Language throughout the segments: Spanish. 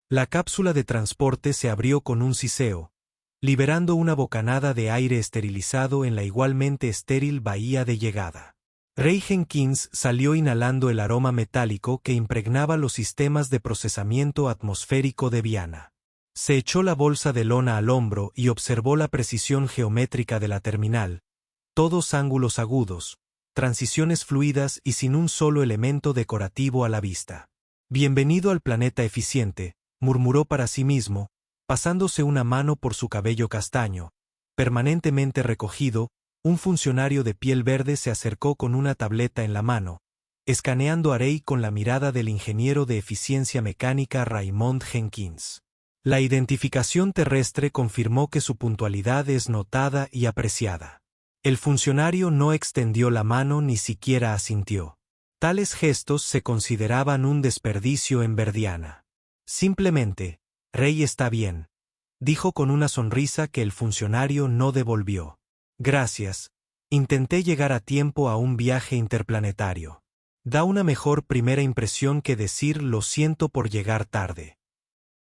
La cápsula de transporte se abrió con un siseo, liberando una bocanada de aire esterilizado en la igualmente estéril bahía de llegada. Ray Jenkins salió inhalando el aroma metálico que impregnaba los sistemas de procesamiento atmosférico de Viana. Se echó la bolsa de lona al hombro y observó la precisión geométrica de la terminal, todos ángulos agudos, transiciones fluidas y sin un solo elemento decorativo a la vista. Bienvenido al planeta eficiente, murmuró para sí mismo, pasándose una mano por su cabello castaño, permanentemente recogido. Un funcionario de piel verde se acercó con una tableta en la mano, escaneando a Ray con la mirada del ingeniero de eficiencia mecánica Raymond Jenkins. La identificación terrestre confirmó que su puntualidad es notada y apreciada. El funcionario no extendió la mano ni siquiera asintió. Tales gestos se consideraban un desperdicio en Verdiana. Simplemente, Ray está bien, dijo con una sonrisa que el funcionario no devolvió. Gracias. Intenté llegar a tiempo a un viaje interplanetario. Da una mejor primera impresión que decir lo siento por llegar tarde.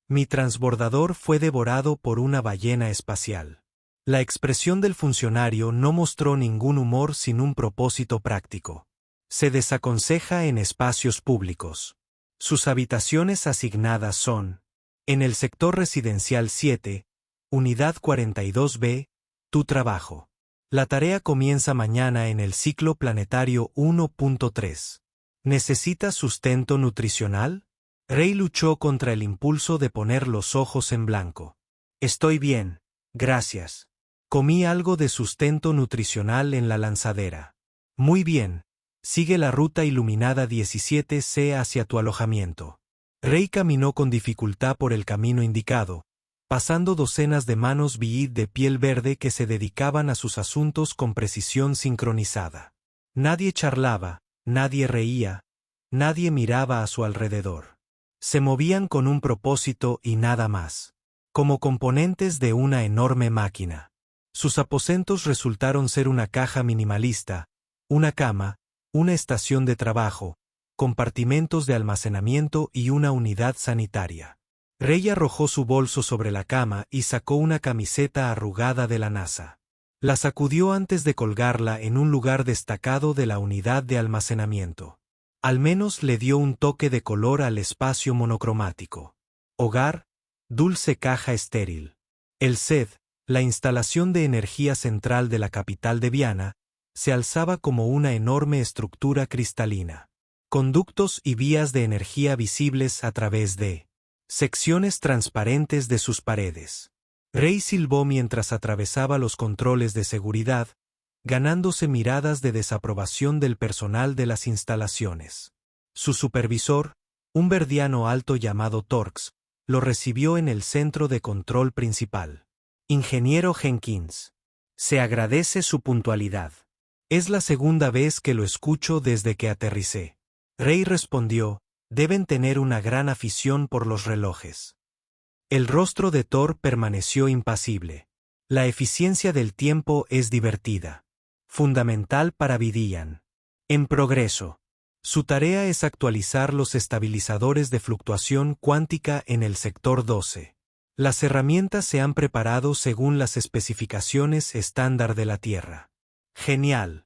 Mi transbordador fue devorado por una ballena espacial. La expresión del funcionario no mostró ningún humor sin un propósito práctico. Se desaconseja en espacios públicos. Sus habitaciones asignadas son: en el sector residencial 7, unidad 42B, tu trabajo. La tarea comienza mañana en el ciclo planetario 1.3. ¿Necesitas sustento nutricional? Ray luchó contra el impulso de poner los ojos en blanco. Estoy bien, gracias. Comí algo de sustento nutricional en la lanzadera. Muy bien. Sigue la ruta iluminada 17C hacia tu alojamiento. Ray caminó con dificultad por el camino indicado, pasando docenas de manos de piel verde que se dedicaban a sus asuntos con precisión sincronizada. Nadie charlaba, nadie reía, nadie miraba a su alrededor. Se movían con un propósito y nada más, como componentes de una enorme máquina. Sus aposentos resultaron ser una caja minimalista, una cama, una estación de trabajo, compartimentos de almacenamiento y una unidad sanitaria. Ray arrojó su bolso sobre la cama y sacó una camiseta arrugada de la NASA. La sacudió antes de colgarla en un lugar destacado de la unidad de almacenamiento. Al menos le dio un toque de color al espacio monocromático. Hogar, dulce caja estéril. El SED, la instalación de energía central de la capital de Viana, se alzaba como una enorme estructura cristalina. Conductos y vías de energía visibles a través de secciones transparentes de sus paredes. Ray silbó mientras atravesaba los controles de seguridad, ganándose miradas de desaprobación del personal de las instalaciones. Su supervisor, un verdiano alto llamado Torx, lo recibió en el centro de control principal. Ingeniero Jenkins. Se agradece su puntualidad. Es la segunda vez que lo escucho desde que aterricé. Ray respondió: deben tener una gran afición por los relojes. El rostro de Thor permaneció impasible. La eficiencia del tiempo es divertida. Fundamental para Vidian. En progreso. Su tarea es actualizar los estabilizadores de fluctuación cuántica en el sector 12. Las herramientas se han preparado según las especificaciones estándar de la Tierra. Genial.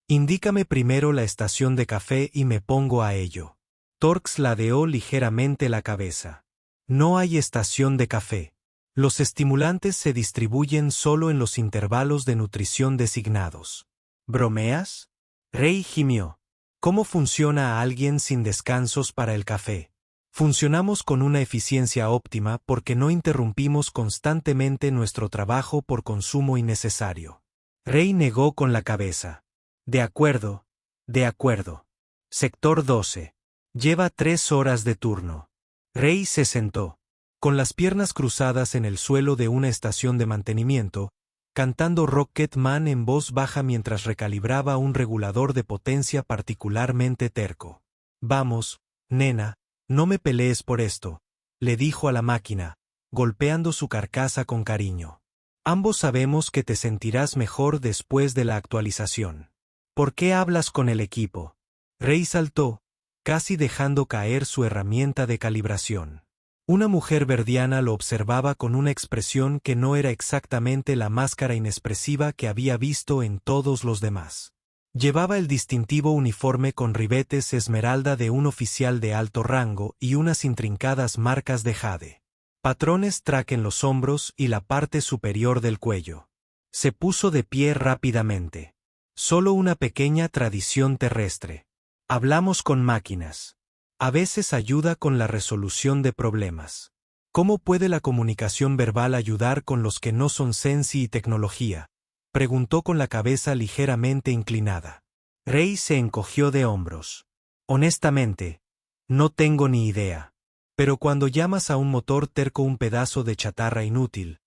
Indícame primero la estación de café y me pongo a ello. Torx ladeó ligeramente la cabeza. No hay estación de café. Los estimulantes se distribuyen solo en los intervalos de nutrición designados. ¿Bromeas? Ray gimió. ¿Cómo funciona a alguien sin descansos para el café? Funcionamos con una eficiencia óptima porque no interrumpimos constantemente nuestro trabajo por consumo innecesario. Ray negó con la cabeza. De acuerdo, de acuerdo. Sector 12. Lleva 3 horas de turno. Ray se sentó, con las piernas cruzadas en el suelo de una estación de mantenimiento, cantando Rocketman en voz baja mientras recalibraba un regulador de potencia particularmente terco. Vamos, nena, no me pelees por esto, le dijo a la máquina, golpeando su carcasa con cariño. Ambos sabemos que te sentirás mejor después de la actualización. ¿Por qué hablas con el equipo? Ray saltó, casi dejando caer su herramienta de calibración. Una mujer verdiana lo observaba con una expresión que no era exactamente la máscara inexpresiva que había visto en todos los demás. Llevaba el distintivo uniforme con ribetes esmeralda de un oficial de alto rango y unas intrincadas marcas de jade. Patrones track en los hombros y la parte superior del cuello. Se puso de pie rápidamente. Solo una pequeña tradición terrestre. Hablamos con máquinas. A veces ayuda con la resolución de problemas. ¿Cómo puede la comunicación verbal ayudar con los que no son ciencia y tecnología? Preguntó con la cabeza ligeramente inclinada. Rey se encogió de hombros. Honestamente, no tengo ni idea. Pero cuando llamas a un motor terco un pedazo de chatarra inútil,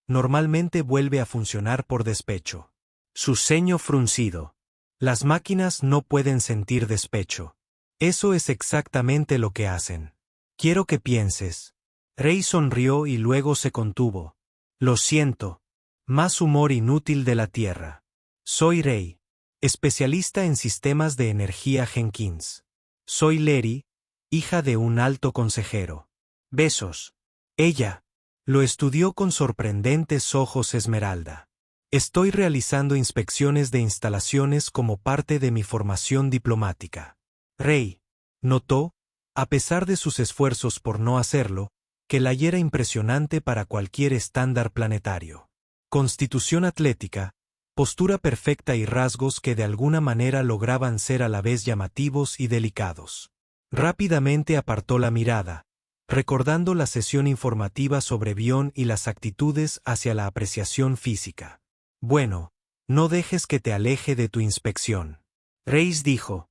normalmente vuelve a funcionar por despecho. Su ceño fruncido. Las máquinas no pueden sentir despecho. Eso es exactamente lo que hacen. Quiero que pienses. Rey sonrió y luego se contuvo. Lo siento. Más humor inútil de la Tierra. Soy Rey, especialista en sistemas de energía Jenkins. Soy Lery, hija de un alto consejero. Besos. Ella lo estudió con sorprendentes ojos esmeralda. Estoy realizando inspecciones de instalaciones como parte de mi formación diplomática. Rey notó, a pesar de sus esfuerzos por no hacerlo, que la era impresionante para cualquier estándar planetario. Constitución atlética, postura perfecta y rasgos que de alguna manera lograban ser a la vez llamativos y delicados. Rápidamente apartó la mirada, recordando la sesión informativa sobre Bion y las actitudes hacia la apreciación física. Bueno, no dejes que te aleje de tu inspección. Reis dijo.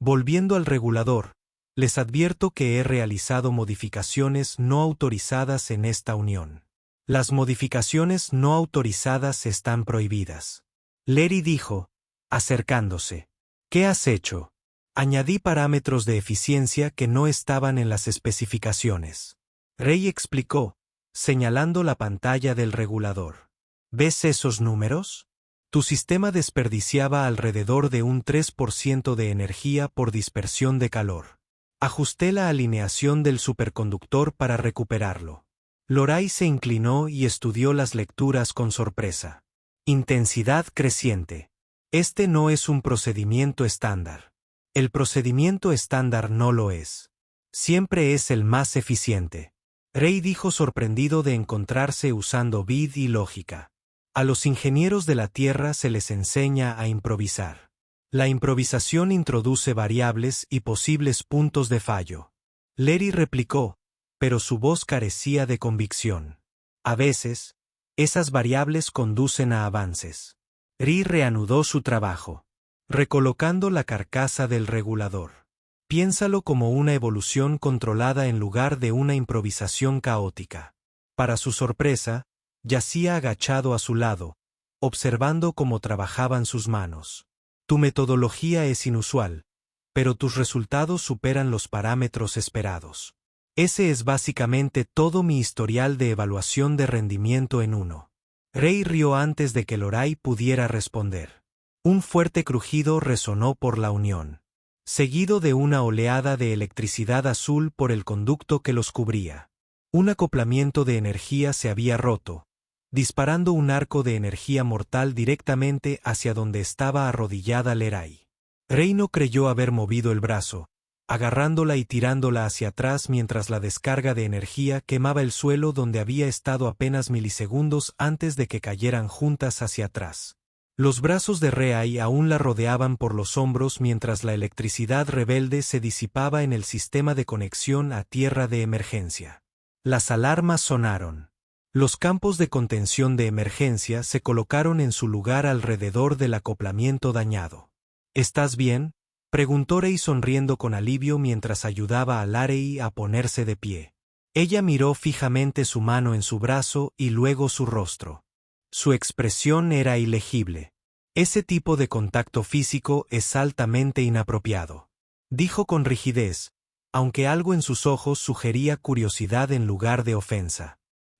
Volviendo al regulador, les advierto que he realizado modificaciones no autorizadas en esta unión. Las modificaciones no autorizadas están prohibidas. Lery dijo, acercándose. ¿Qué has hecho? Añadí parámetros de eficiencia que no estaban en las especificaciones. Rey explicó, señalando la pantalla del regulador. ¿Ves esos números? Tu sistema desperdiciaba alrededor de un 3% de energía por dispersión de calor. Ajusté la alineación del superconductor para recuperarlo. Loray se inclinó y estudió las lecturas con sorpresa. Intensidad creciente. Este no es un procedimiento estándar. El procedimiento estándar no lo es. Siempre es el más eficiente. Rey dijo sorprendido de encontrarse usando vid y lógica. A los ingenieros de la Tierra se les enseña a improvisar. La improvisación introduce variables y posibles puntos de fallo. Lery replicó, pero su voz carecía de convicción. A veces, esas variables conducen a avances. Ri reanudó su trabajo, recolocando la carcasa del regulador. Piénsalo como una evolución controlada en lugar de una improvisación caótica. Para su sorpresa, yacía agachado a su lado, observando cómo trabajaban sus manos. Tu metodología es inusual, pero tus resultados superan los parámetros esperados. Ese es básicamente todo mi historial de evaluación de rendimiento en uno. Rey rió antes de que Loray pudiera responder. Un fuerte crujido resonó por la unión, seguido de una oleada de electricidad azul por el conducto que los cubría. Un acoplamiento de energía se había roto, disparando un arco de energía mortal directamente hacia donde estaba arrodillada Leray. Rey no creyó haber movido el brazo, agarrándola y tirándola hacia atrás mientras la descarga de energía quemaba el suelo donde había estado apenas milisegundos antes de que cayeran juntas hacia atrás. Los brazos de Rey aún la rodeaban por los hombros mientras la electricidad rebelde se disipaba en el sistema de conexión a tierra de emergencia. Las alarmas sonaron. Los campos de contención de emergencia se colocaron en su lugar alrededor del acoplamiento dañado. ¿Estás bien?, preguntó Rey sonriendo con alivio mientras ayudaba a Larry a ponerse de pie. Ella miró fijamente su mano en su brazo y luego su rostro. Su expresión era ilegible. Ese tipo de contacto físico es altamente inapropiado, dijo con rigidez, aunque algo en sus ojos sugería curiosidad en lugar de ofensa.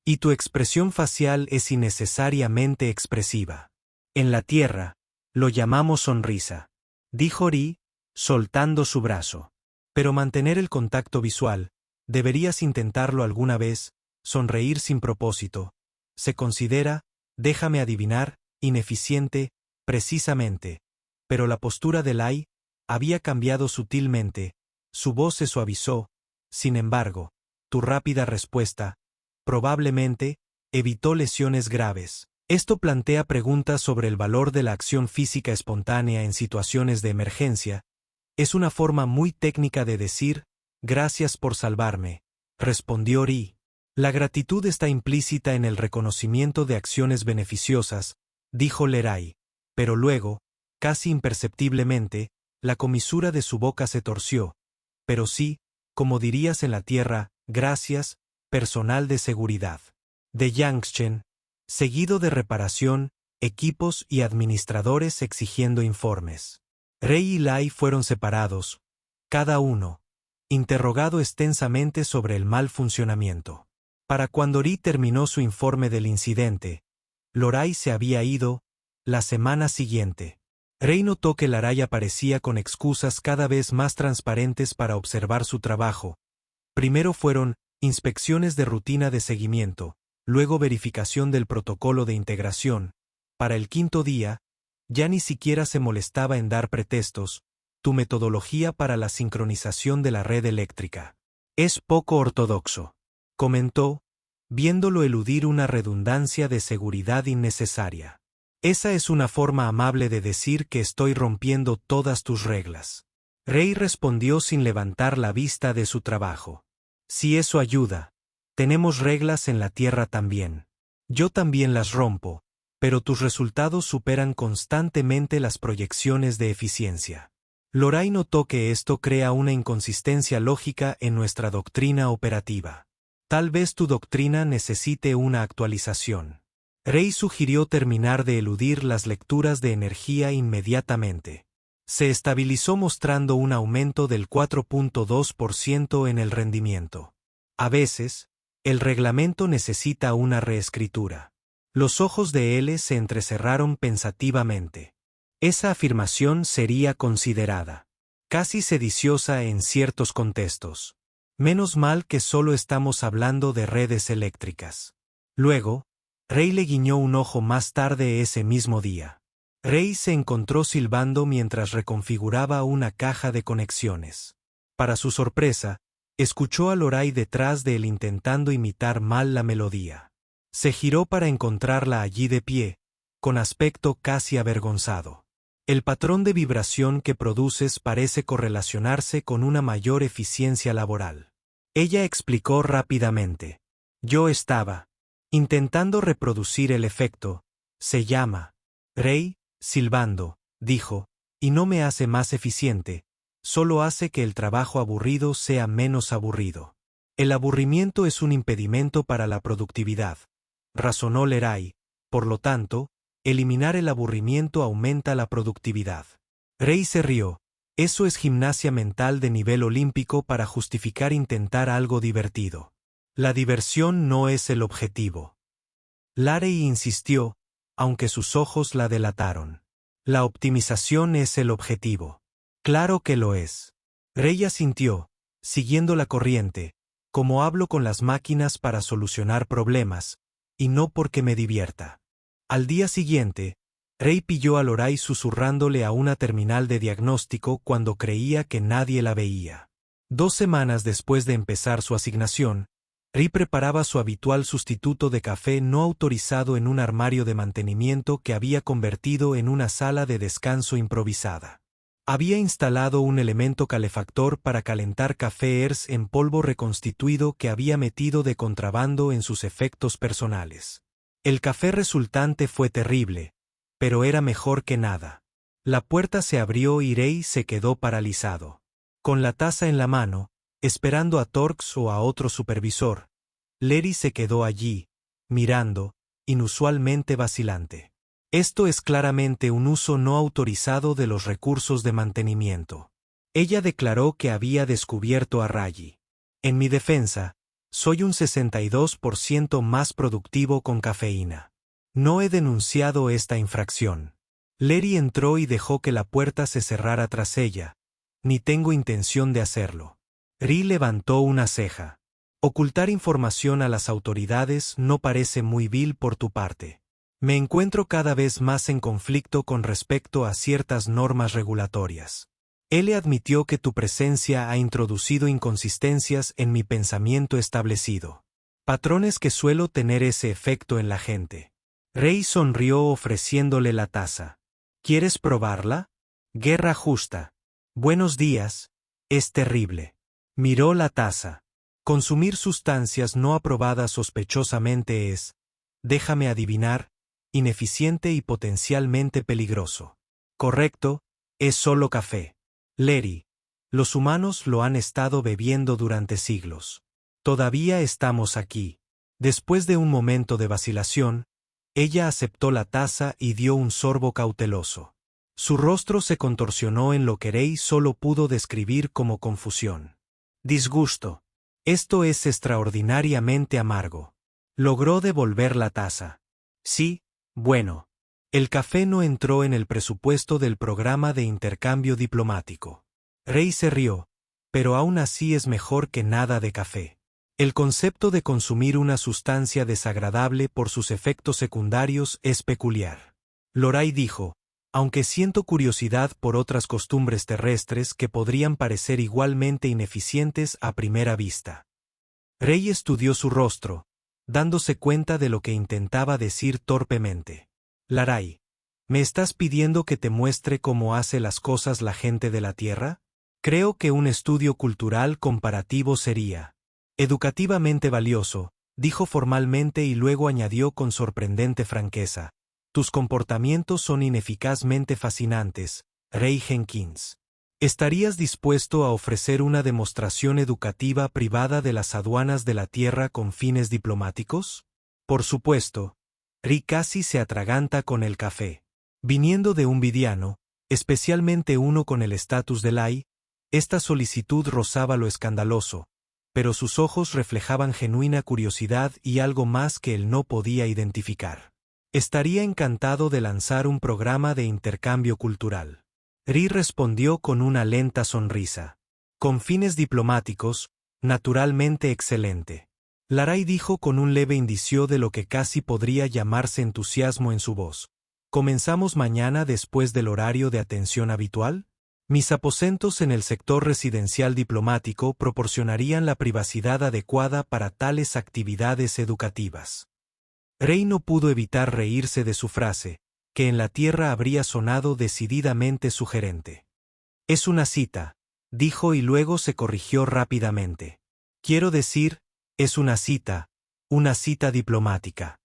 Y tu expresión facial es innecesariamente expresiva. En la Tierra, lo llamamos sonrisa, dijo Ri, soltando su brazo. Pero mantener el contacto visual, Deberías intentarlo alguna vez, sonreír sin propósito. Se considera, déjame adivinar, ineficiente, precisamente. Pero la postura de Lai había cambiado sutilmente, su voz se suavizó. Sin embargo, tu rápida respuesta, probablemente, evitó lesiones graves. Esto plantea preguntas sobre el valor de la acción física espontánea en situaciones de emergencia. Es una forma muy técnica de decir, gracias por salvarme, respondió Ri. La gratitud está implícita en el reconocimiento de acciones beneficiosas, dijo Leray. Pero luego, casi imperceptiblemente, la comisura de su boca se torció. Pero sí, como dirías en la tierra, gracias, personal de seguridad. De Yangchen, seguido de reparación, equipos y administradores exigiendo informes. Rei y Lai fueron separados, cada uno, interrogado extensamente sobre el mal funcionamiento. Para cuando Ri terminó su informe del incidente, Lorai se había ido, la semana siguiente. Rei notó que Larai aparecía con excusas cada vez más transparentes para observar su trabajo. Primero fueron inspecciones de rutina de seguimiento, luego verificación del protocolo de integración. Para el quinto día, ya ni siquiera se molestaba en dar pretextos. Tu metodología para la sincronización de la red eléctrica es poco ortodoxo, comentó, viéndolo eludir una redundancia de seguridad innecesaria. Esa es una forma amable de decir que estoy rompiendo todas tus reglas. Rei respondió sin levantar la vista de su trabajo. Si eso ayuda, tenemos reglas en la Tierra también. Yo también las rompo, pero tus resultados superan constantemente las proyecciones de eficiencia. Lorai notó que esto crea una inconsistencia lógica en nuestra doctrina operativa. Tal vez tu doctrina necesite una actualización. Rei sugirió terminar de eludir las lecturas de energía inmediatamente. Se estabilizó mostrando un aumento del 4.2% en el rendimiento. A veces, el reglamento necesita una reescritura. Los ojos de él se entrecerraron pensativamente. Esa afirmación sería considerada casi sediciosa en ciertos contextos. Menos mal que solo estamos hablando de redes eléctricas. Luego, Rei le guiñó un ojo más tarde ese mismo día. Rei se encontró silbando mientras reconfiguraba una caja de conexiones. Para su sorpresa, escuchó a Lorai detrás de él intentando imitar mal la melodía. Se giró para encontrarla allí de pie, con aspecto casi avergonzado. El patrón de vibración que produces parece correlacionarse con una mayor eficiencia laboral. Ella explicó rápidamente. Yo estaba intentando reproducir el efecto. Se llama Rei, silbando, dijo, y no me hace más eficiente, solo hace que el trabajo aburrido sea menos aburrido. El aburrimiento es un impedimento para la productividad, razonó Leray, por lo tanto, eliminar el aburrimiento aumenta la productividad. Rei se rió. Eso es gimnasia mental de nivel olímpico para justificar intentar algo divertido. La diversión no es el objetivo. Larey insistió, aunque sus ojos la delataron. La optimización es el objetivo. Claro que lo es. Rei asintió, siguiendo la corriente, como hablo con las máquinas para solucionar problemas, y no porque me divierta. Al día siguiente, Rei pilló a Lorai susurrándole a una terminal de diagnóstico cuando creía que nadie la veía. 2 semanas después de empezar su asignación, Rei preparaba su habitual sustituto de café no autorizado en un armario de mantenimiento que había convertido en una sala de descanso improvisada. Había instalado un elemento calefactor para calentar café ERS en polvo reconstituido que había metido de contrabando en sus efectos personales. El café resultante fue terrible, pero era mejor que nada. La puerta se abrió y Rei se quedó paralizado. Con la taza en la mano, esperando a Torx o a otro supervisor, Larry se quedó allí, mirando, inusualmente vacilante. Esto es claramente un uso no autorizado de los recursos de mantenimiento. Ella declaró que había descubierto a Rayi. En mi defensa, soy un 62% más productivo con cafeína. No he denunciado esta infracción. Larry entró y dejó que la puerta se cerrara tras ella. Ni tengo intención de hacerlo. Ri levantó una ceja. Ocultar información a las autoridades no parece muy vil por tu parte. Me encuentro cada vez más en conflicto con respecto a ciertas normas regulatorias. Él admitió que tu presencia ha introducido inconsistencias en mi pensamiento establecido. Patrones que suelo tener ese efecto en la gente. Rey sonrió ofreciéndole la taza. ¿Quieres probarla? Guerra justa. Buenos días. Es terrible. Miró la taza. Consumir sustancias no aprobadas sospechosamente es, déjame adivinar, ineficiente y potencialmente peligroso. Correcto, es solo café. Larry, los humanos lo han estado bebiendo durante siglos. Todavía estamos aquí. Después de un momento de vacilación, ella aceptó la taza y dio un sorbo cauteloso. Su rostro se contorsionó en lo que Rey solo pudo describir como confusión. Disgusto. Esto es extraordinariamente amargo. Logró devolver la taza. Sí, bueno. El café no entró en el presupuesto del programa de intercambio diplomático. Rey se rió, pero aún así es mejor que nada de café. El concepto de consumir una sustancia desagradable por sus efectos secundarios es peculiar. Loray dijo, aunque siento curiosidad por otras costumbres terrestres que podrían parecer igualmente ineficientes a primera vista. Rey estudió su rostro, dándose cuenta de lo que intentaba decir torpemente. Laray, ¿me estás pidiendo que te muestre cómo hace las cosas la gente de la Tierra? Creo que un estudio cultural comparativo sería educativamente valioso, dijo formalmente y luego añadió con sorprendente franqueza. Tus comportamientos son ineficazmente fascinantes, Rey Jenkins. ¿Estarías dispuesto a ofrecer una demostración educativa privada de las aduanas de la Tierra con fines diplomáticos? Por supuesto. Rey casi se atraganta con el café. Viniendo de un vidiano, especialmente uno con el estatus de Lai, esta solicitud rozaba lo escandaloso, pero sus ojos reflejaban genuina curiosidad y algo más que él no podía identificar. Estaría encantado de lanzar un programa de intercambio cultural. Ri respondió con una lenta sonrisa. Con fines diplomáticos, naturalmente excelente. Laray dijo con un leve indicio de lo que casi podría llamarse entusiasmo en su voz. ¿Comenzamos mañana después del horario de atención habitual? Mis aposentos en el sector residencial diplomático proporcionarían la privacidad adecuada para tales actividades educativas. Rey no pudo evitar reírse de su frase, que en la Tierra habría sonado decididamente sugerente. Es una cita, dijo y luego se corrigió rápidamente. Quiero decir, es una cita diplomática.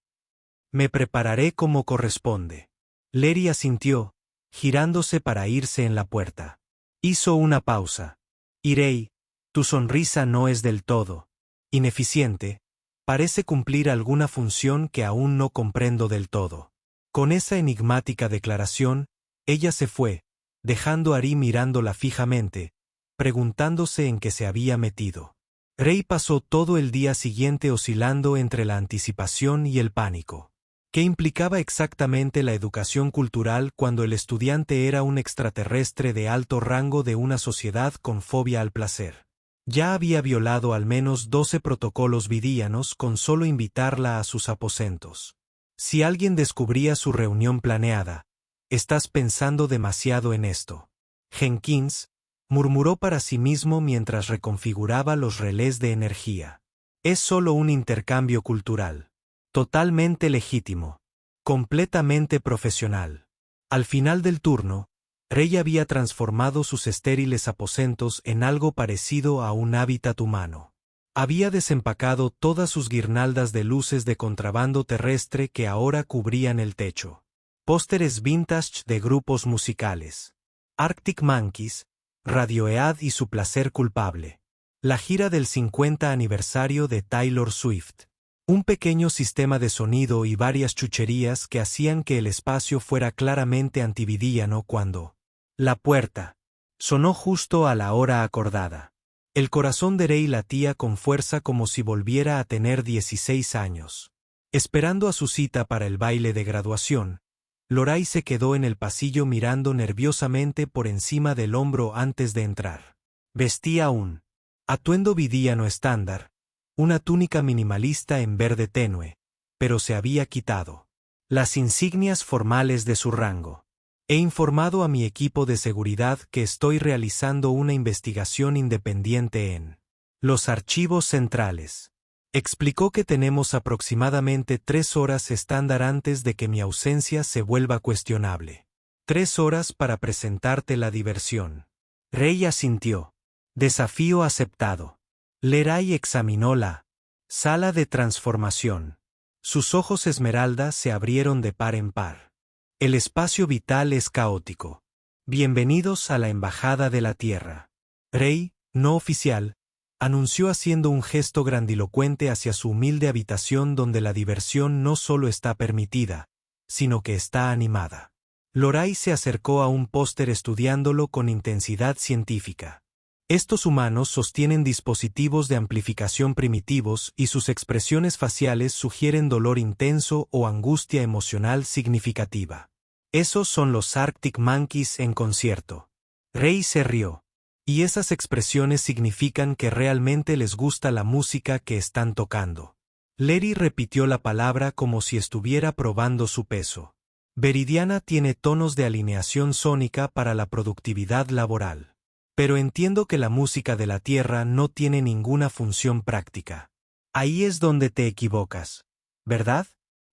Me prepararé como corresponde. Larry asintió, girándose para irse en la puerta. Hizo una pausa. Irei, tu sonrisa no es del todo ineficiente, parece cumplir alguna función que aún no comprendo del todo. Con esa enigmática declaración, ella se fue, dejando a Ri mirándola fijamente, preguntándose en qué se había metido. Rey pasó todo el día siguiente oscilando entre la anticipación y el pánico. ¿Qué implicaba exactamente la educación cultural cuando el estudiante era un extraterrestre de alto rango de una sociedad con fobia al placer? Ya había violado al menos 12 protocolos vidianos con solo invitarla a sus aposentos. Si alguien descubría su reunión planeada, estás pensando demasiado en esto. Jenkins murmuró para sí mismo mientras reconfiguraba los relés de energía. Es solo un intercambio cultural. Totalmente legítimo. Completamente profesional. Al final del turno, Rey había transformado sus estériles aposentos en algo parecido a un hábitat humano. Había desempacado todas sus guirnaldas de luces de contrabando terrestre que ahora cubrían el techo. Pósteres vintage de grupos musicales. Arctic Monkeys, Radiohead y su placer culpable. La gira del 50 aniversario de Taylor Swift. Un pequeño sistema de sonido y varias chucherías que hacían que el espacio fuera claramente antividiano cuando la puerta sonó justo a la hora acordada. El corazón de Rey latía con fuerza como si volviera a tener 16 años. Esperando a su cita para el baile de graduación, Loray se quedó en el pasillo mirando nerviosamente por encima del hombro antes de entrar. Vestía un atuendo vidiano estándar, una túnica minimalista en verde tenue, pero se había quitado las insignias formales de su rango. He informado a mi equipo de seguridad que estoy realizando una investigación independiente en los archivos centrales. Explicó que tenemos aproximadamente 3 horas estándar antes de que mi ausencia se vuelva cuestionable. 3 horas para presentarte la diversión. Rey asintió. Desafío aceptado. Leray examinó la sala de transformación. Sus ojos esmeralda se abrieron de par en par. El espacio vital es caótico. Bienvenidos a la Embajada de la Tierra. Rey, no oficial, anunció haciendo un gesto grandilocuente hacia su humilde habitación donde la diversión no solo está permitida, sino que está animada. Loray se acercó a un póster estudiándolo con intensidad científica. Estos humanos sostienen dispositivos de amplificación primitivos y sus expresiones faciales sugieren dolor intenso o angustia emocional significativa. Esos son los Arctic Monkeys en concierto. Rey se rió. Y esas expresiones significan que realmente les gusta la música que están tocando. Lery repitió la palabra como si estuviera probando su peso. Veridiana tiene tonos de alineación sónica para la productividad laboral. Pero entiendo que la música de la Tierra no tiene ninguna función práctica. Ahí es donde te equivocas, ¿verdad?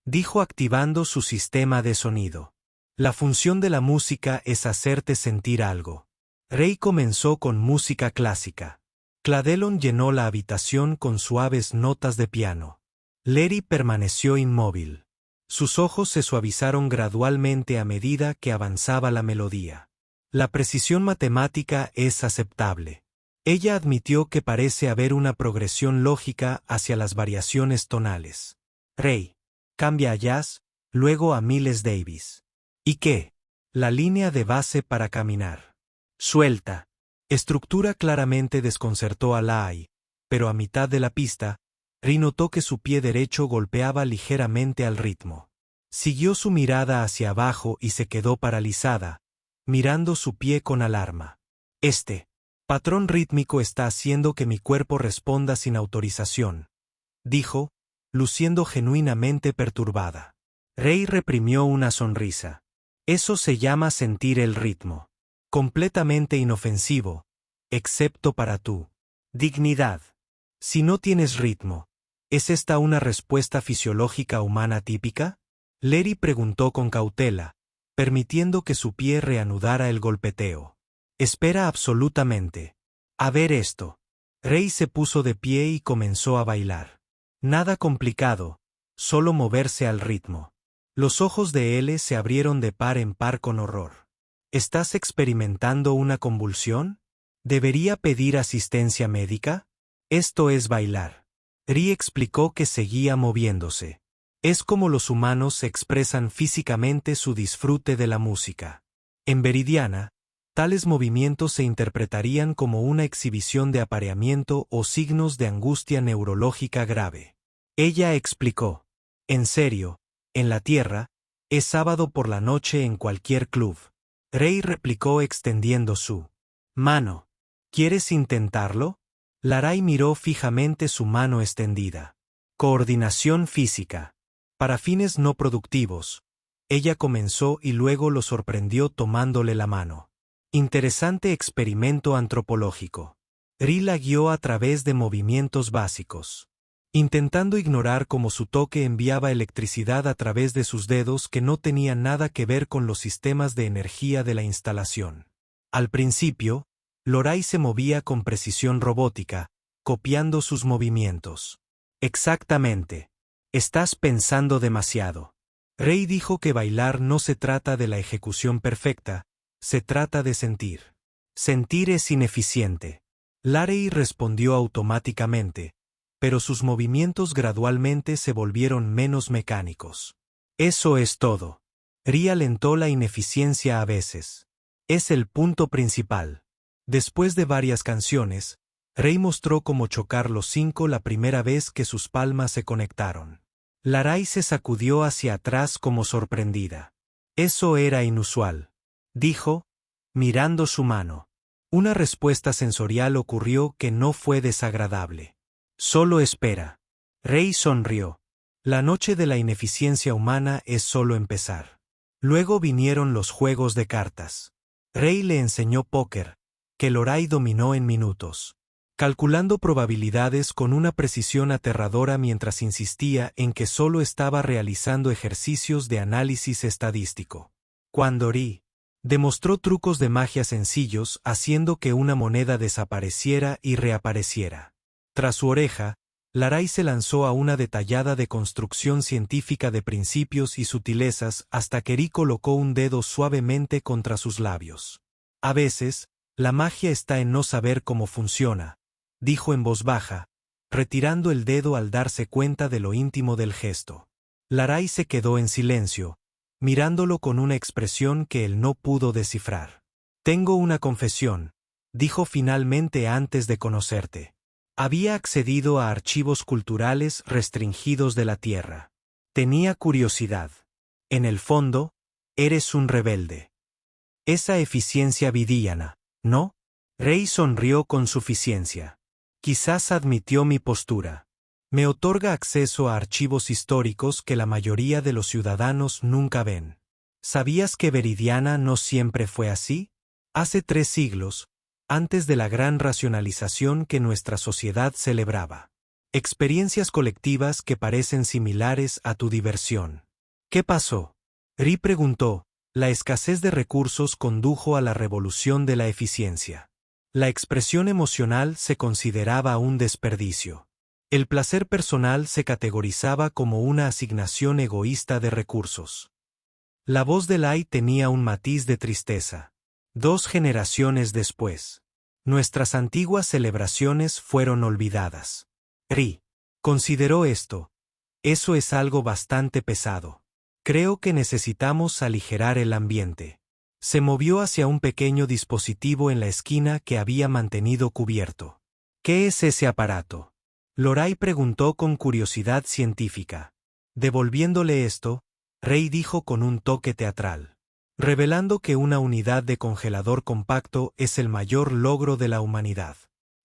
Dijo activando su sistema de sonido. La función de la música es hacerte sentir algo. Rey comenzó con música clásica. Cladelon llenó la habitación con suaves notas de piano. Lery permaneció inmóvil. Sus ojos se suavizaron gradualmente a medida que avanzaba la melodía. La precisión matemática es aceptable. Ella admitió que parece haber una progresión lógica hacia las variaciones tonales. Rey, cambia a jazz, luego a Miles Davis. ¿Y qué? La línea de base para caminar. Suelta. Estructura claramente desconcertó a Lai, pero a mitad de la pista, Ri notó que su pie derecho golpeaba ligeramente al ritmo. Siguió su mirada hacia abajo y se quedó paralizada, mirando su pie con alarma. Este patrón rítmico está haciendo que mi cuerpo responda sin autorización, dijo, luciendo genuinamente perturbada. Rey reprimió una sonrisa. Eso se llama sentir el ritmo. Completamente inofensivo, excepto para tu dignidad. Si no tienes ritmo, ¿es esta una respuesta fisiológica humana típica? Lery preguntó con cautela, permitiendo que su pie reanudara el golpeteo. Espera absolutamente. A ver esto. Rey se puso de pie y comenzó a bailar. Nada complicado, solo moverse al ritmo. Los ojos de él se abrieron de par en par con horror. ¿Estás experimentando una convulsión? ¿Debería pedir asistencia médica? Esto es bailar. Ri explicó que seguía moviéndose. Es como los humanos expresan físicamente su disfrute de la música. En Veridiana, tales movimientos se interpretarían como una exhibición de apareamiento o signos de angustia neurológica grave. Ella explicó. En serio, en la Tierra, es sábado por la noche en cualquier club. Rey replicó extendiendo su mano. ¿Quieres intentarlo? Larai miró fijamente su mano extendida. Coordinación física. Para fines no productivos. Ella comenzó y luego lo sorprendió tomándole la mano. Interesante experimento antropológico. Ri la guió a través de movimientos básicos, intentando ignorar cómo su toque enviaba electricidad a través de sus dedos que no tenían nada que ver con los sistemas de energía de la instalación. Al principio, Loray se movía con precisión robótica, copiando sus movimientos. Exactamente. Estás pensando demasiado. Rey dijo que bailar no se trata de la ejecución perfecta, se trata de sentir. Sentir es ineficiente. Larry respondió automáticamente, pero sus movimientos gradualmente se volvieron menos mecánicos. Eso es todo. Ri alentó la ineficiencia a veces. Es el punto principal. Después de varias canciones, Rey mostró cómo chocar los 5 la primera vez que sus palmas se conectaron. Larai se sacudió hacia atrás como sorprendida. Eso era inusual, dijo, mirando su mano. Una respuesta sensorial ocurrió que no fue desagradable. Solo espera. Rey sonrió. La noche de la ineficiencia humana es solo empezar. Luego vinieron los juegos de cartas. Rey le enseñó póker, que Lorai dominó en minutos, calculando probabilidades con una precisión aterradora mientras insistía en que solo estaba realizando ejercicios de análisis estadístico. Cuando Ri demostró trucos de magia sencillos haciendo que una moneda desapareciera y reapareciera. Tras su oreja, Larai se lanzó a una detallada deconstrucción científica de principios y sutilezas hasta que Ri colocó un dedo suavemente contra sus labios. A veces, la magia está en no saber cómo funciona, dijo en voz baja, retirando el dedo al darse cuenta de lo íntimo del gesto. Larai se quedó en silencio, mirándolo con una expresión que él no pudo descifrar. Tengo una confesión, dijo finalmente antes de conocerte. Había accedido a archivos culturales restringidos de la Tierra. Tenía curiosidad. En el fondo, eres un rebelde. Esa eficiencia vidiana, ¿no? Rey sonrió con suficiencia. Quizás admitió mi postura. Me otorga acceso a archivos históricos que la mayoría de los ciudadanos nunca ven. ¿Sabías que Veridiana no siempre fue así? Hace 3 siglos, antes de la gran racionalización que nuestra sociedad celebraba. Experiencias colectivas que parecen similares a tu diversión. ¿Qué pasó? Ri preguntó. La escasez de recursos condujo a la revolución de la eficiencia. La expresión emocional se consideraba un desperdicio. El placer personal se categorizaba como una asignación egoísta de recursos. La voz de Lai tenía un matiz de tristeza. 2 generaciones después, nuestras antiguas celebraciones fueron olvidadas. Ri consideró esto. Eso es algo bastante pesado. Creo que necesitamos aligerar el ambiente. Se movió hacia un pequeño dispositivo en la esquina que había mantenido cubierto. ¿Qué es ese aparato? Lorai preguntó con curiosidad científica. Devolviéndole esto, Rey dijo con un toque teatral, revelando que una unidad de congelador compacto es el mayor logro de la humanidad.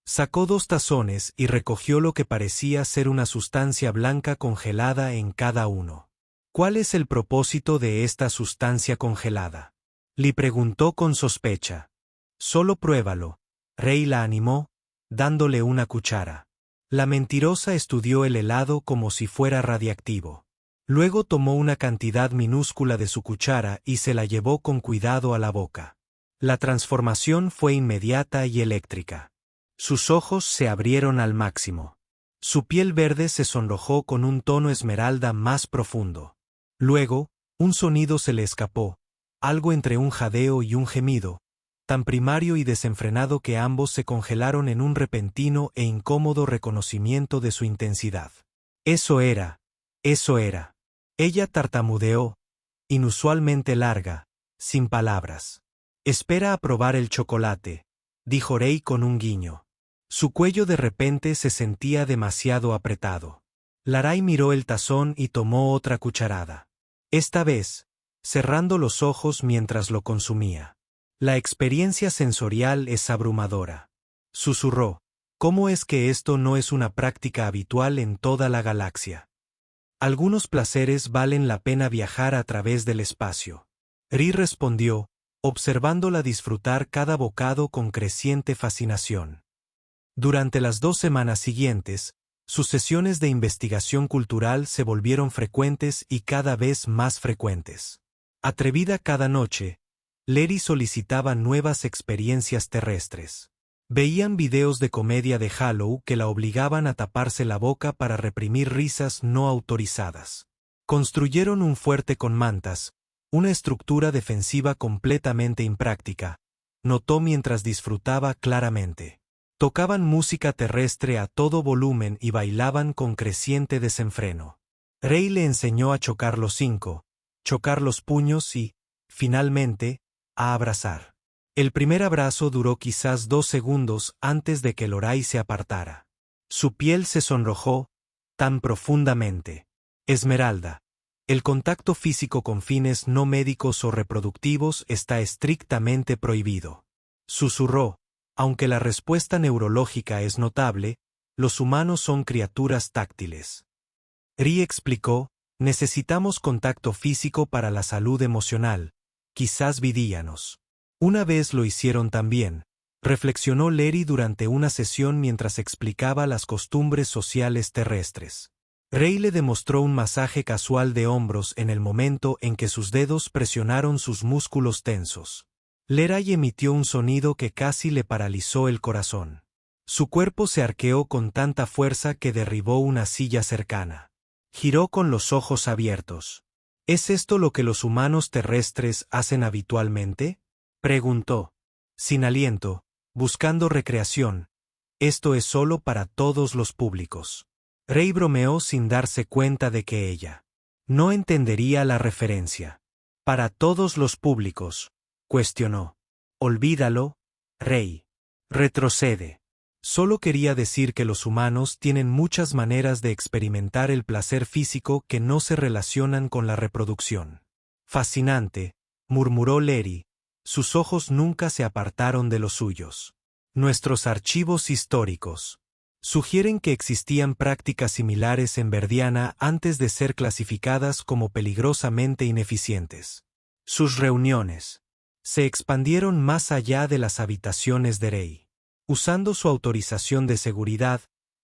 Sacó 2 tazones y recogió lo que parecía ser una sustancia blanca congelada en cada uno. ¿Cuál es el propósito de esta sustancia congelada? Li preguntó con sospecha. Solo pruébalo. Rey la animó, dándole una cuchara. La mentirosa estudió el helado como si fuera radiactivo. Luego tomó una cantidad minúscula de su cuchara y se la llevó con cuidado a la boca. La transformación fue inmediata y eléctrica. Sus ojos se abrieron al máximo. Su piel verde se sonrojó con un tono esmeralda más profundo. Luego, un sonido se le escapó, algo entre un jadeo y un gemido, tan primario y desenfrenado que ambos se congelaron en un repentino e incómodo reconocimiento de su intensidad. Eso era. Ella tartamudeó, inusualmente larga, sin palabras. Espera a probar el chocolate, dijo Rey con un guiño. Su cuello de repente se sentía demasiado apretado. Larai miró el tazón y tomó otra cucharada. Esta vez, cerrando los ojos mientras lo consumía. La experiencia sensorial es abrumadora. Susurró. ¿Cómo es que esto no es una práctica habitual en toda la galaxia? Algunos placeres valen la pena viajar a través del espacio. Ri respondió, observándola disfrutar cada bocado con creciente fascinación. Durante las 2 semanas siguientes, sus sesiones de investigación cultural se volvieron frecuentes y cada vez más frecuentes. Atrevida cada noche, Leri solicitaba nuevas experiencias terrestres. Veían videos de comedia de Hallow que la obligaban a taparse la boca para reprimir risas no autorizadas. Construyeron un fuerte con mantas, una estructura defensiva completamente impráctica, notó mientras disfrutaba claramente. Tocaban música terrestre a todo volumen y bailaban con creciente desenfreno. Rey le enseñó a chocar los 5, chocar los puños y, finalmente, a abrazar. El primer abrazo duró quizás 2 segundos antes de que Lorai se apartara. Su piel se sonrojó, tan profundamente. Esmeralda. El contacto físico con fines no médicos o reproductivos está estrictamente prohibido. Susurró. Aunque la respuesta neurológica es notable, Los humanos son criaturas táctiles. Ri explicó, necesitamos contacto físico para la salud emocional, quizás vidianos. Una vez lo hicieron también, reflexionó Leri durante una sesión mientras explicaba las costumbres sociales terrestres. Rey le demostró un masaje casual de hombros en el momento en que sus dedos presionaron sus músculos tensos. Leray emitió un sonido que casi le paralizó el corazón. Su cuerpo se arqueó con tanta fuerza que derribó una silla cercana. Giró con los ojos abiertos. ¿Es esto lo que los humanos terrestres hacen habitualmente?, preguntó. Sin aliento, buscando recreación. Esto es solo para todos los públicos. Rey bromeó sin darse cuenta de que ella no entendería la referencia. Para todos los públicos, cuestionó. Olvídalo, Rey. Retrocede. Solo quería decir que los humanos tienen muchas maneras de experimentar el placer físico que no se relacionan con la reproducción. Fascinante, murmuró Leri. Sus ojos nunca se apartaron de los suyos. Nuestros archivos históricos sugieren que existían prácticas similares en Verdiana antes de ser clasificadas como peligrosamente ineficientes. Sus reuniones se expandieron más allá de las habitaciones de Rey. Usando su autorización de seguridad,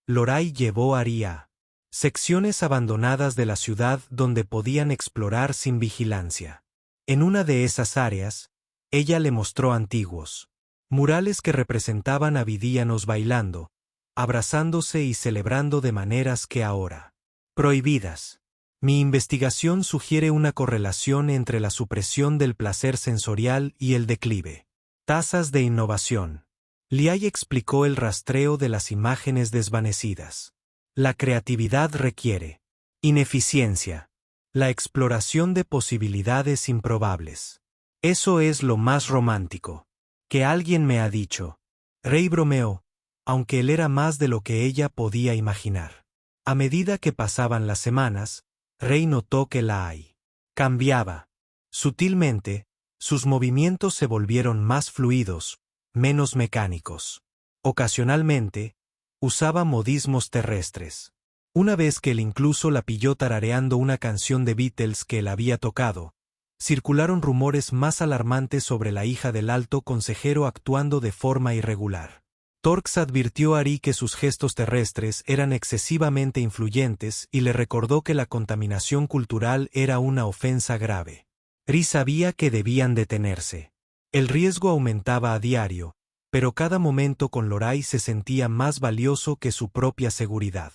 Loray llevó a Ri a secciones abandonadas de la ciudad donde podían explorar sin vigilancia. En una de esas áreas, ella le mostró antiguos murales que representaban a vidianos bailando, abrazándose y celebrando de maneras que ahora prohibidas. Mi investigación sugiere una correlación entre la supresión del placer sensorial y el declive. Tasas de innovación. Liay explicó el rastreo de las imágenes desvanecidas. La creatividad requiere ineficiencia. La exploración de posibilidades improbables. Eso es lo más romántico que alguien me ha dicho. Rey bromeó, aunque él era más de lo que ella podía imaginar. A medida que pasaban las semanas, Rey notó que Liay cambiaba. Sutilmente, sus movimientos se volvieron más fluidos, menos mecánicos. Ocasionalmente, usaba modismos terrestres. Una vez que él incluso la pilló tarareando una canción de Beatles que él había tocado, circularon rumores más alarmantes sobre la hija del alto consejero actuando de forma irregular. Torx advirtió a Ri que sus gestos terrestres eran excesivamente influyentes y le recordó que la contaminación cultural era una ofensa grave. Ri sabía que debían detenerse. El riesgo aumentaba a diario, pero cada momento con Loray se sentía más valioso que su propia seguridad.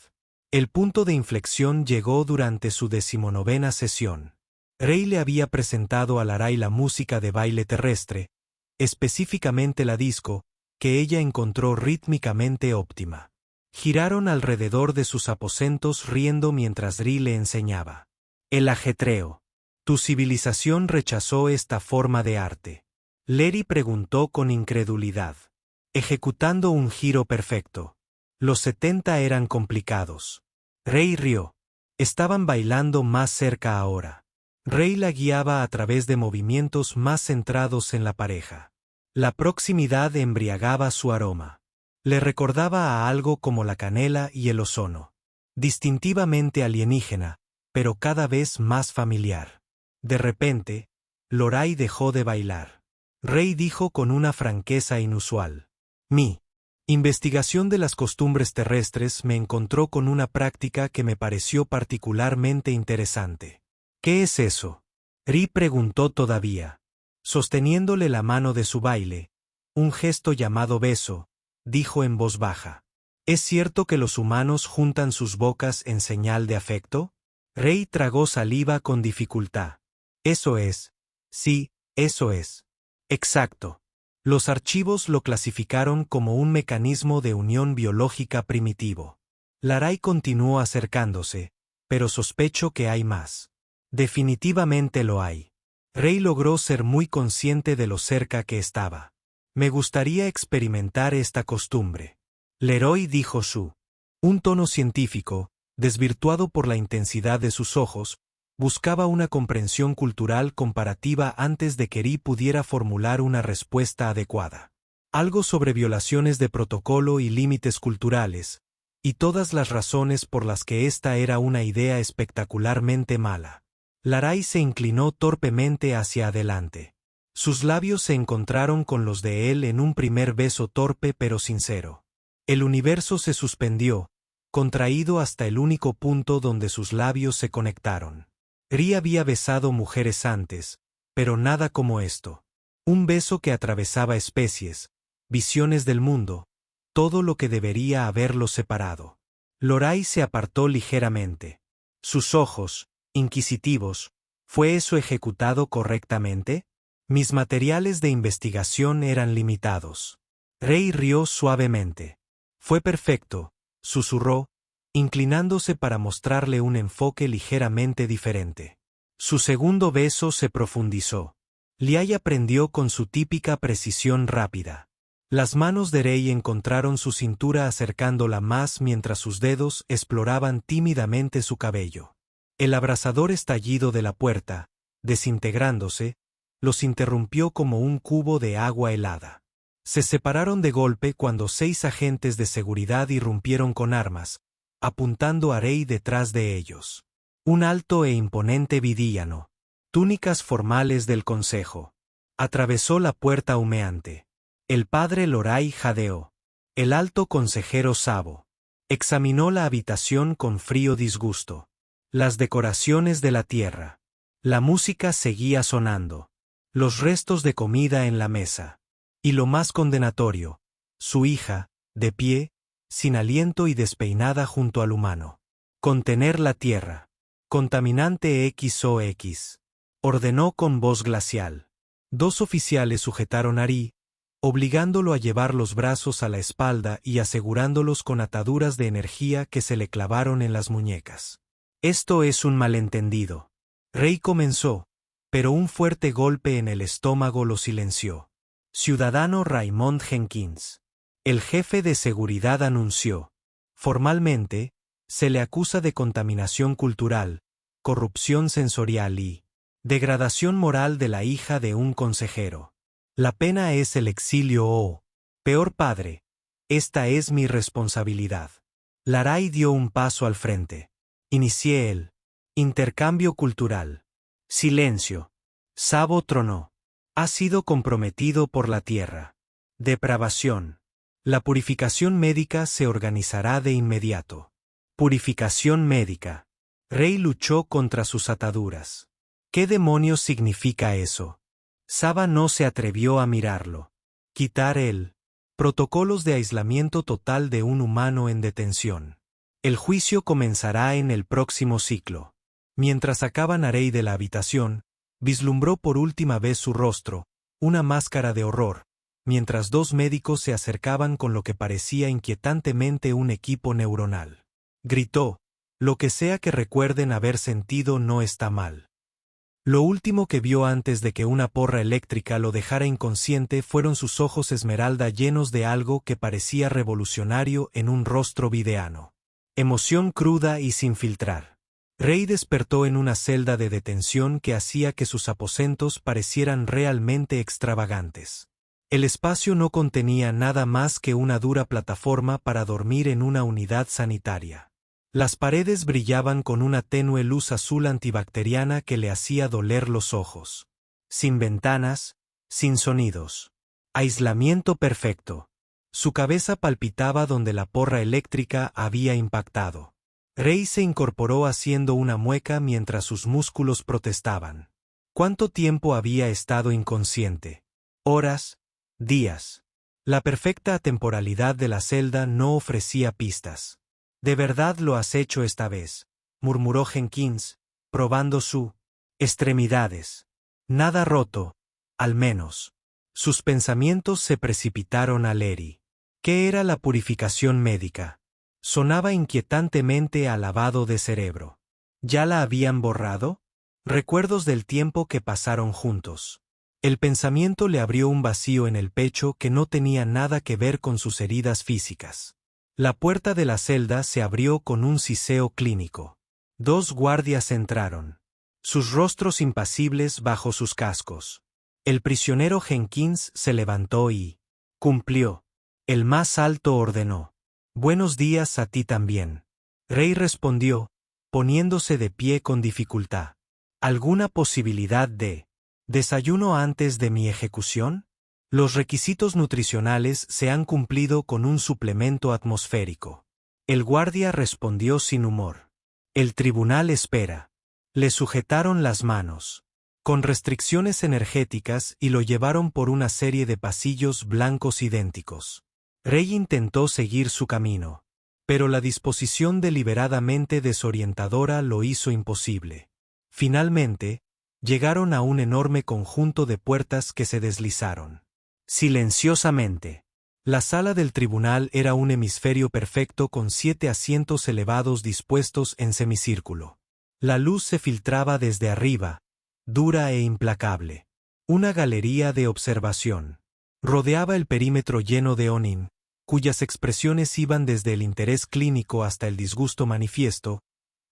El punto de inflexión llegó durante su 19ª sesión. Rey le había presentado a Laray la música de baile terrestre, específicamente la disco, que ella encontró rítmicamente óptima. Giraron alrededor de sus aposentos riendo mientras Ri le enseñaba. El ajetreo. Tu civilización rechazó esta forma de arte. Leri preguntó con incredulidad. Ejecutando un giro perfecto. Los 70 eran complicados. Rey rió. Estaban bailando más cerca ahora. Rey la guiaba a través de movimientos más centrados en la pareja. La proximidad embriagaba su aroma. Le recordaba a algo como la canela y el ozono. Distintivamente alienígena, pero cada vez más familiar. De repente, Loray dejó de bailar. Rey dijo con una franqueza inusual. Mi investigación de las costumbres terrestres me encontró con una práctica que me pareció particularmente interesante. ¿Qué es eso? Ri preguntó todavía. Sosteniéndole la mano de su baile, un gesto llamado beso, dijo en voz baja. ¿Es cierto que los humanos juntan sus bocas en señal de afecto? Rey tragó saliva con dificultad. Eso es. Sí, eso es. Exacto. Los archivos lo clasificaron como un mecanismo de unión biológica primitivo. Laray continuó acercándose, pero sospecho que hay más. Definitivamente lo hay. Rey logró ser muy consciente de lo cerca que estaba. Me gustaría experimentar esta costumbre. Leroy dijo un tono científico, desvirtuado por la intensidad de sus ojos, buscaba una comprensión cultural comparativa antes de que Ri pudiera formular una respuesta adecuada. Algo sobre violaciones de protocolo y límites culturales, y todas las razones por las que esta era una idea espectacularmente mala. Larai se inclinó torpemente hacia adelante. Sus labios se encontraron con los de él en un primer beso torpe pero sincero. El universo se suspendió, contraído hasta el único punto donde sus labios se conectaron. Ri había besado mujeres antes, pero nada como esto. Un beso que atravesaba especies, visiones del mundo, todo lo que debería haberlos separado. Larai se apartó ligeramente. Sus ojos, inquisitivos, ¿fue eso ejecutado correctamente? Mis materiales de investigación eran limitados. Rey rió suavemente. Fue perfecto, susurró, inclinándose para mostrarle un enfoque ligeramente diferente. Su segundo beso se profundizó. Liai aprendió con su típica precisión rápida. Las manos de Rey encontraron su cintura acercándola más mientras sus dedos exploraban tímidamente su cabello. El abrasador estallido de la puerta, desintegrándose, los interrumpió como un cubo de agua helada. Se separaron de golpe cuando 6 agentes de seguridad irrumpieron con armas, apuntando a Rey detrás de ellos. Un alto e imponente vidíano, túnicas formales del consejo. Atravesó la puerta humeante. El padre Larai jadeó. El alto consejero Sabo. Examinó la habitación con frío disgusto. Las decoraciones de la tierra. La música seguía sonando. Los restos de comida en la mesa. Y lo más condenatorio, su hija, de pie, sin aliento y despeinada junto al humano. Contener la tierra. Contaminante XOX. Ordenó con voz glacial. 2 oficiales sujetaron a Ri, obligándolo a llevar los brazos a la espalda y asegurándolos con ataduras de energía que se le clavaron en las muñecas. Esto es un malentendido. Rey comenzó, pero un fuerte golpe en el estómago lo silenció. Ciudadano Raymond Jenkins. El jefe de seguridad anunció. Formalmente, se le acusa de contaminación cultural, corrupción sensorial y degradación moral de la hija de un consejero. La pena es el exilio o, peor padre, esta es mi responsabilidad. Larai dio un paso al frente. Inicié el intercambio cultural. Silencio. Sabo tronó. Ha sido comprometido por la tierra. Depravación. La purificación médica se organizará de inmediato. Purificación médica. Rey luchó contra sus ataduras. ¿Qué demonios significa eso? Saba no se atrevió a mirarlo. Quitar el protocolos de aislamiento total de un humano en detención. El juicio comenzará en el próximo ciclo. Mientras sacaban a Rey de la habitación, vislumbró por última vez su rostro, una máscara de horror, mientras 2 médicos se acercaban con lo que parecía inquietantemente un equipo neuronal. Gritó, lo que sea que recuerden haber sentido no está mal. Lo último que vio antes de que una porra eléctrica lo dejara inconsciente fueron sus ojos esmeralda llenos de algo que parecía revolucionario en un rostro videano. Emoción cruda y sin filtrar. Rey despertó en una celda de detención que hacía que sus aposentos parecieran realmente extravagantes. El espacio no contenía nada más que una dura plataforma para dormir en una unidad sanitaria. Las paredes brillaban con una tenue luz azul antibacteriana que le hacía doler los ojos. Sin ventanas, sin sonidos. Aislamiento perfecto. Su cabeza palpitaba donde la porra eléctrica había impactado. Rey se incorporó haciendo una mueca mientras sus músculos protestaban. ¿Cuánto tiempo había estado inconsciente? Horas, días. La perfecta atemporalidad de la celda no ofrecía pistas. «¿De verdad lo has hecho esta vez?», murmuró Jenkins, probando su extremidades. Nada roto, al menos. Sus pensamientos se precipitaron a Leri. ¿Qué era la purificación médica? Sonaba inquietantemente a lavado de cerebro. ¿Ya la habían borrado? Recuerdos del tiempo que pasaron juntos. El pensamiento le abrió un vacío en el pecho que no tenía nada que ver con sus heridas físicas. La puerta de la celda se abrió con un siseo clínico. 2 guardias entraron. Sus rostros impasibles bajo sus cascos. El prisionero Jenkins se levantó y cumplió. El más alto ordenó. Buenos días a ti también. Rey respondió, poniéndose de pie con dificultad. ¿Alguna posibilidad de desayuno antes de mi ejecución? Los requisitos nutricionales se han cumplido con un suplemento atmosférico. El guardia respondió sin humor. El tribunal espera. Le sujetaron las manos, con restricciones energéticas, y lo llevaron por una serie de pasillos blancos idénticos. Rey intentó seguir su camino, pero la disposición deliberadamente desorientadora lo hizo imposible. Finalmente, llegaron a un enorme conjunto de puertas que se deslizaron. Silenciosamente. La sala del tribunal era un hemisferio perfecto con 7 asientos elevados dispuestos en semicírculo. La luz se filtraba desde arriba, dura e implacable. Una galería de observación rodeaba el perímetro lleno de Onin, cuyas expresiones iban desde el interés clínico hasta el disgusto manifiesto,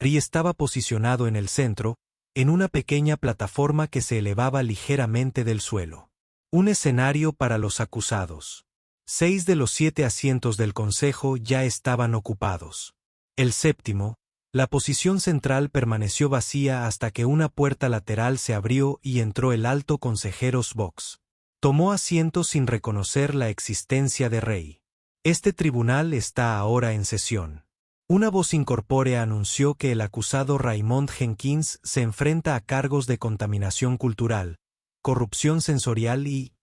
y estaba posicionado en el centro, en una pequeña plataforma que se elevaba ligeramente del suelo. Un escenario para los acusados. 6 de los 7 asientos del consejo ya estaban ocupados. El séptimo, la posición central, permaneció vacía hasta que una puerta lateral se abrió y entró el alto consejero Box. Tomó asiento sin reconocer la existencia de Rey. Este tribunal está ahora en sesión. Una voz incorpórea anunció que el acusado Raymond Jenkins se enfrenta a cargos de contaminación cultural, corrupción sensorial y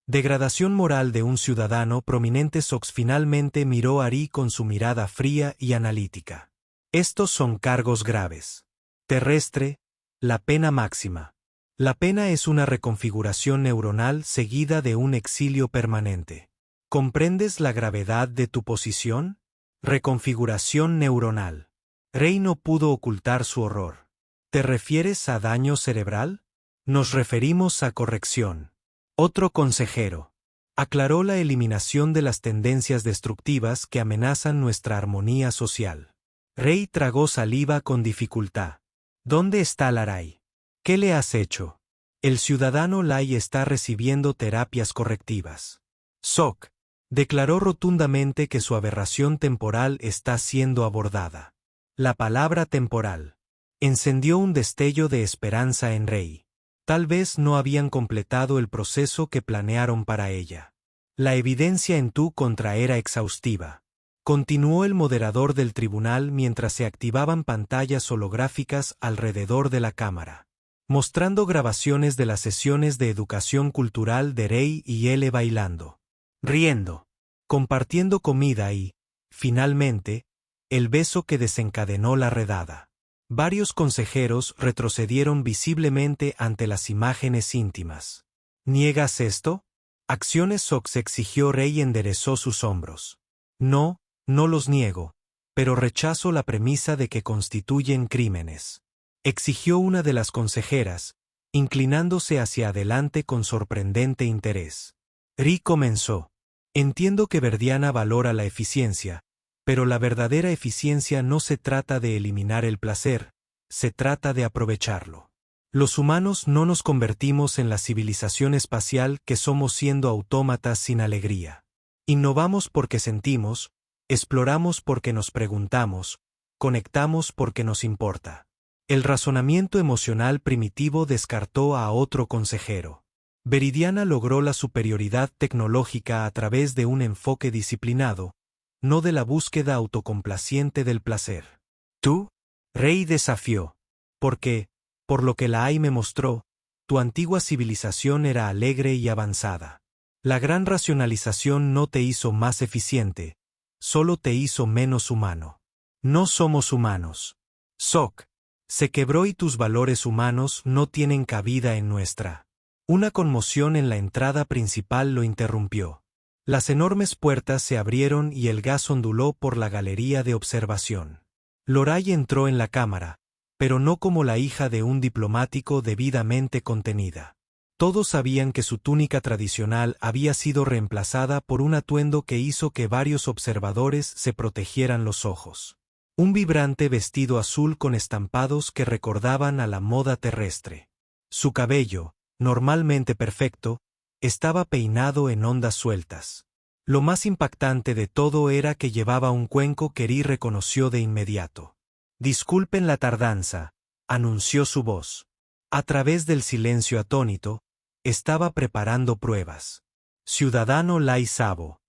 degradación moral de un ciudadano prominente. Sox finalmente miró a Ari con su mirada fría y analítica. Estos son cargos graves. Terrestre, la pena máxima. La pena es una reconfiguración neuronal seguida de un exilio permanente. ¿Comprendes la gravedad de tu posición? Reconfiguración neuronal. Rey no pudo ocultar su horror. ¿Te refieres a daño cerebral? Nos referimos a corrección. Otro consejero aclaró: la eliminación de las tendencias destructivas que amenazan nuestra armonía social. Rey tragó saliva con dificultad. ¿Dónde está Larai? ¿Qué le has hecho? El ciudadano Lai está recibiendo terapias correctivas. Sok declaró rotundamente que su aberración temporal está siendo abordada. La palabra temporal encendió un destello de esperanza en Rey. Tal vez no habían completado el proceso que planearon para ella. La evidencia en tu contra era exhaustiva. Continuó el moderador del tribunal mientras se activaban pantallas holográficas alrededor de la cámara, mostrando grabaciones de las sesiones de educación cultural de Rey y L bailando, riendo, compartiendo comida y, finalmente, el beso que desencadenó la redada. Varios consejeros retrocedieron visiblemente ante las imágenes íntimas. ¿Niegas esto? Acciones Sox exigió. Rey enderezó sus hombros. No, no los niego, pero rechazo la premisa de que constituyen crímenes. Exigió una de las consejeras, inclinándose hacia adelante con sorprendente interés. Ri comenzó. Entiendo que Verdiana valora la eficiencia, pero la verdadera eficiencia no se trata de eliminar el placer, se trata de aprovecharlo. Los humanos no nos convertimos en la civilización espacial que somos siendo autómatas sin alegría. Innovamos porque sentimos, exploramos porque nos preguntamos, conectamos porque nos importa. El razonamiento emocional primitivo descartó a otro consejero. Veridiana logró la superioridad tecnológica a través de un enfoque disciplinado, no de la búsqueda autocomplaciente del placer. Tú, Rey desafió, porque, por lo que la AI me mostró, tu antigua civilización era alegre y avanzada. La gran racionalización no te hizo más eficiente, solo te hizo menos humano. No somos humanos. Sok se quebró y tus valores humanos no tienen cabida en nuestra. Una conmoción en la entrada principal lo interrumpió. Las enormes puertas se abrieron y el gas onduló por la galería de observación. Loray entró en la cámara, pero no como la hija de un diplomático debidamente contenida. Todos sabían que su túnica tradicional había sido reemplazada por un atuendo que hizo que varios observadores se protegieran los ojos. Un vibrante vestido azul con estampados que recordaban a la moda terrestre. Su cabello, normalmente perfecto, estaba peinado en ondas sueltas. Lo más impactante de todo era que llevaba un cuenco que Ri reconoció de inmediato. «Disculpen la tardanza», anunció su voz. A través del silencio atónito, estaba preparando pruebas. «Ciudadano Lai Sabo».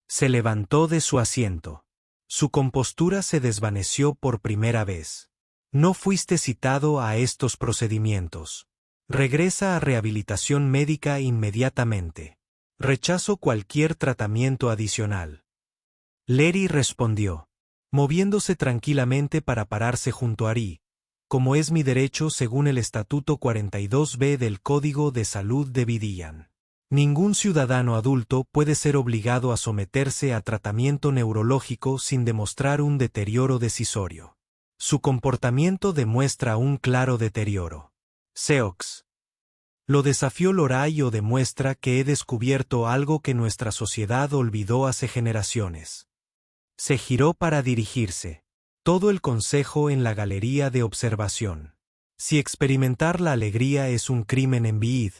Se levantó de su asiento. Su compostura se desvaneció por primera vez. «No fuiste citado a estos procedimientos. Regresa a rehabilitación médica inmediatamente. Rechazo cualquier tratamiento adicional». Leri respondió, moviéndose tranquilamente para pararse junto a Ri, como es mi derecho según el Estatuto 42b del Código de Salud de Vidian. Ningún ciudadano adulto puede ser obligado a someterse a tratamiento neurológico sin demostrar un deterioro decisorio. Su comportamiento demuestra un claro deterioro. Seox. Lo desafió Lorai o demuestra que he descubierto algo que nuestra sociedad olvidó hace generaciones. Se giró para dirigirse. Todo el consejo en la galería de observación. Si experimentar la alegría es un crimen en Viid,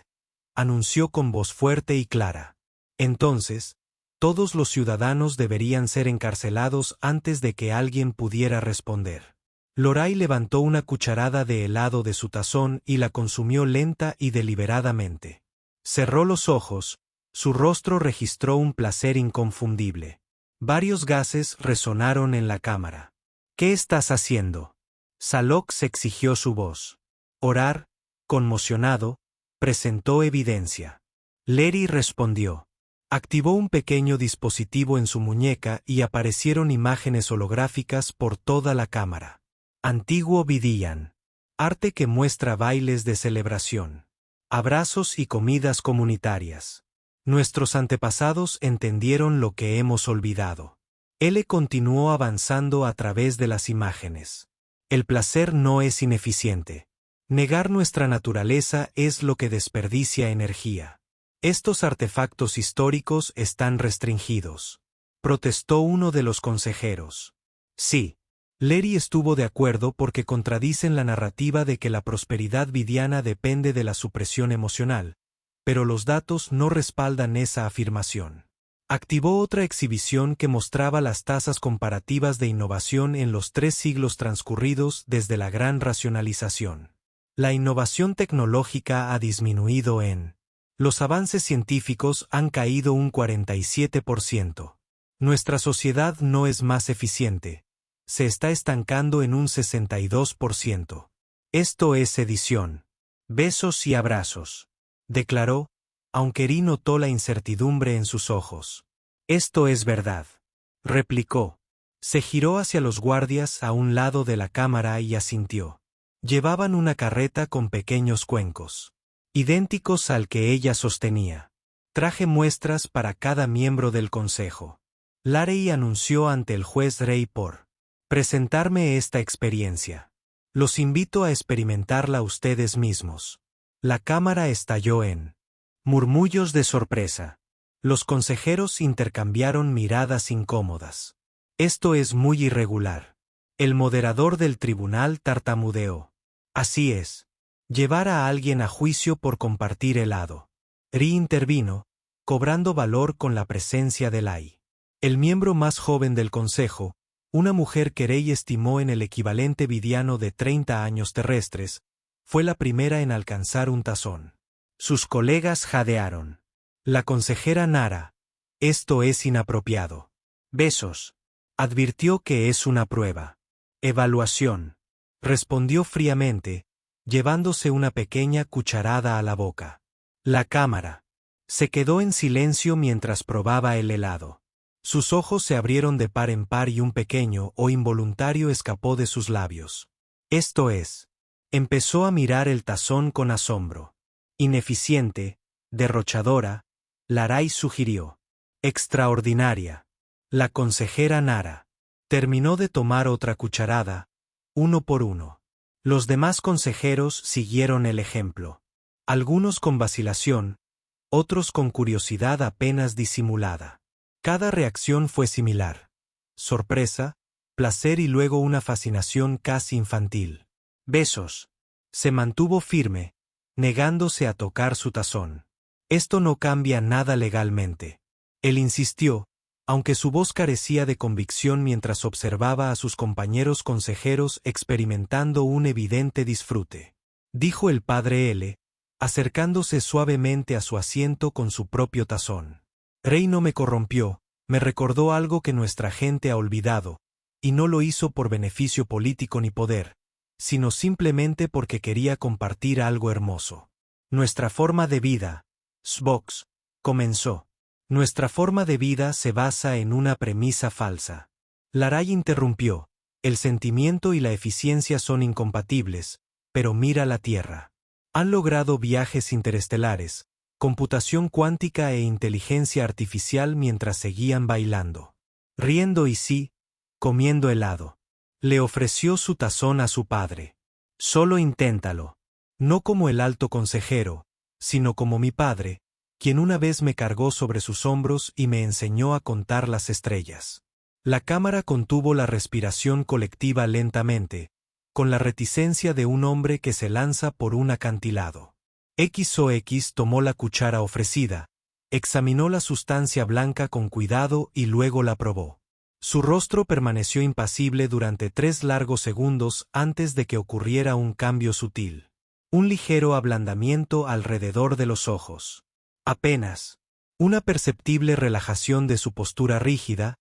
anunció con voz fuerte y clara. Entonces, todos los ciudadanos deberían ser encarcelados antes de que alguien pudiera responder. Lorai levantó una cucharada de helado de su tazón y la consumió lenta y deliberadamente. Cerró los ojos, su rostro registró un placer inconfundible. Varios gases resonaron en la cámara. «¿Qué estás haciendo?». Salox exigió su voz. Orar, conmocionado, presentó evidencia. Leri respondió. Activó un pequeño dispositivo en su muñeca y aparecieron imágenes holográficas por toda la cámara. Antiguo Vidian. Arte que muestra bailes de celebración. Abrazos y comidas comunitarias. Nuestros antepasados entendieron lo que hemos olvidado. Él continuó avanzando a través de las imágenes. El placer no es ineficiente. Negar nuestra naturaleza es lo que desperdicia energía. Estos artefactos históricos están restringidos. Protestó uno de los consejeros. Sí. Leri estuvo de acuerdo porque contradicen la narrativa de que la prosperidad vidiana depende de la supresión emocional, pero los datos no respaldan esa afirmación. Activó otra exhibición que mostraba las tasas comparativas de innovación en los 3 siglos transcurridos desde la gran racionalización. La innovación tecnológica ha disminuido en. Los avances científicos han caído un 47%. Nuestra sociedad no es más eficiente. Se está estancando en un 62%. Esto es sedición. Besos y abrazos. Declaró, aunque Ri notó la incertidumbre en sus ojos. Esto es verdad. Replicó. Se giró hacia los guardias a un lado de la cámara y asintió. Llevaban una carreta con pequeños cuencos, idénticos al que ella sostenía. Traje muestras para cada miembro del consejo. Larey anunció ante el juez Rey por presentarme esta experiencia. Los invito a experimentarla ustedes mismos. La cámara estalló en murmullos de sorpresa. Los consejeros intercambiaron miradas incómodas. Esto es muy irregular. El moderador del tribunal tartamudeó. Así es. Llevar a alguien a juicio por compartir helado. Ri intervino, cobrando valor con la presencia de Lai. El miembro más joven del consejo, una mujer que Rey estimó en el equivalente vidiano de 30 años terrestres, fue la primera en alcanzar un tazón. Sus colegas jadearon. La consejera Nara, esto es inapropiado. Besos. Advirtió que es una prueba. Evaluación. Respondió fríamente, llevándose una pequeña cucharada a la boca. La cámara. Se quedó en silencio mientras probaba el helado. Sus ojos se abrieron de par en par y un pequeño o involuntario escapó de sus labios. Esto es. Empezó a mirar el tazón con asombro. Ineficiente, derrochadora, Larai sugirió. Extraordinaria. La consejera Nara. Terminó de tomar otra cucharada, uno por uno. Los demás consejeros siguieron el ejemplo. Algunos con vacilación, otros con curiosidad apenas disimulada. Cada reacción fue similar. Sorpresa, placer y luego una fascinación casi infantil. Besos. Se mantuvo firme, negándose a tocar su tazón. Esto no cambia nada legalmente. Él insistió, aunque su voz carecía de convicción mientras observaba a sus compañeros consejeros experimentando un evidente disfrute. Dijo el padre L, acercándose suavemente a su asiento con su propio tazón. Rey no me corrompió, me recordó algo que nuestra gente ha olvidado, y no lo hizo por beneficio político ni poder, sino simplemente porque quería compartir algo hermoso. Nuestra forma de vida, Svox, comenzó. Nuestra forma de vida se basa en una premisa falsa. Laray interrumpió, el sentimiento y la eficiencia son incompatibles, pero mira la Tierra. Han logrado viajes interestelares, computación cuántica e inteligencia artificial mientras seguían bailando. Riendo y sí, comiendo helado. Le ofreció su tazón a su padre. Solo inténtalo. No como el alto consejero, sino como mi padre, quien una vez me cargó sobre sus hombros y me enseñó a contar las estrellas. La cámara contuvo la respiración colectiva lentamente, con la reticencia de un hombre que se lanza por un acantilado. XOX tomó la cuchara ofrecida, examinó la sustancia blanca con cuidado y luego la probó. Su rostro permaneció impasible durante 3 largos segundos antes de que ocurriera un cambio sutil. Un ligero ablandamiento alrededor de los ojos. Apenas. Una perceptible relajación de su postura rígida.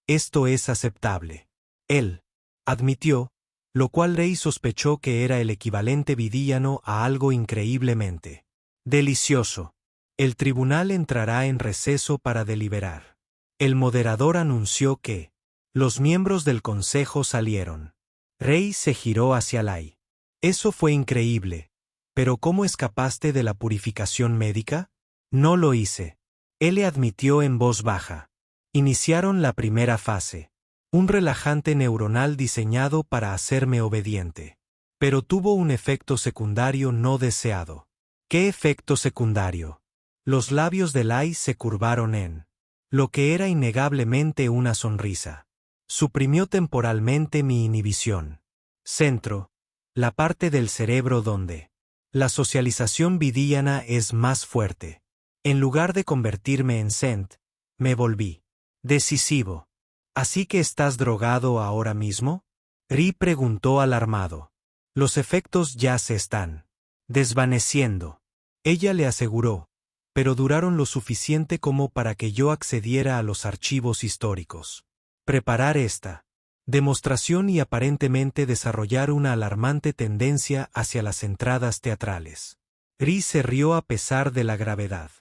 Esto es aceptable. Él admitió, lo cual Rey sospechó que era el equivalente vidiano a algo increíblemente delicioso. El tribunal entrará en receso para deliberar. El moderador anunció que los miembros del consejo salieron. Rey se giró hacia Lai. Eso fue increíble. ¿Pero cómo escapaste de la purificación médica? No lo hice. Él le admitió en voz baja. Iniciaron la primera fase. Un relajante neuronal diseñado para hacerme obediente. Pero tuvo un efecto secundario no deseado. ¿Qué efecto secundario? Los labios de Lai se curvaron en lo que era innegablemente una sonrisa. Suprimió temporalmente mi inhibición. Centro, la parte del cerebro donde la socialización vidiana es más fuerte. En lugar de convertirme en Sent, me volví decisivo. ¿Así que estás drogado ahora mismo? Ri preguntó alarmado. Los efectos ya se están desvaneciendo. Ella le aseguró, pero duraron lo suficiente como para que yo accediera a los archivos históricos. Preparar esta demostración y aparentemente desarrollar una alarmante tendencia hacia las entradas teatrales. Ri se rió a pesar de la gravedad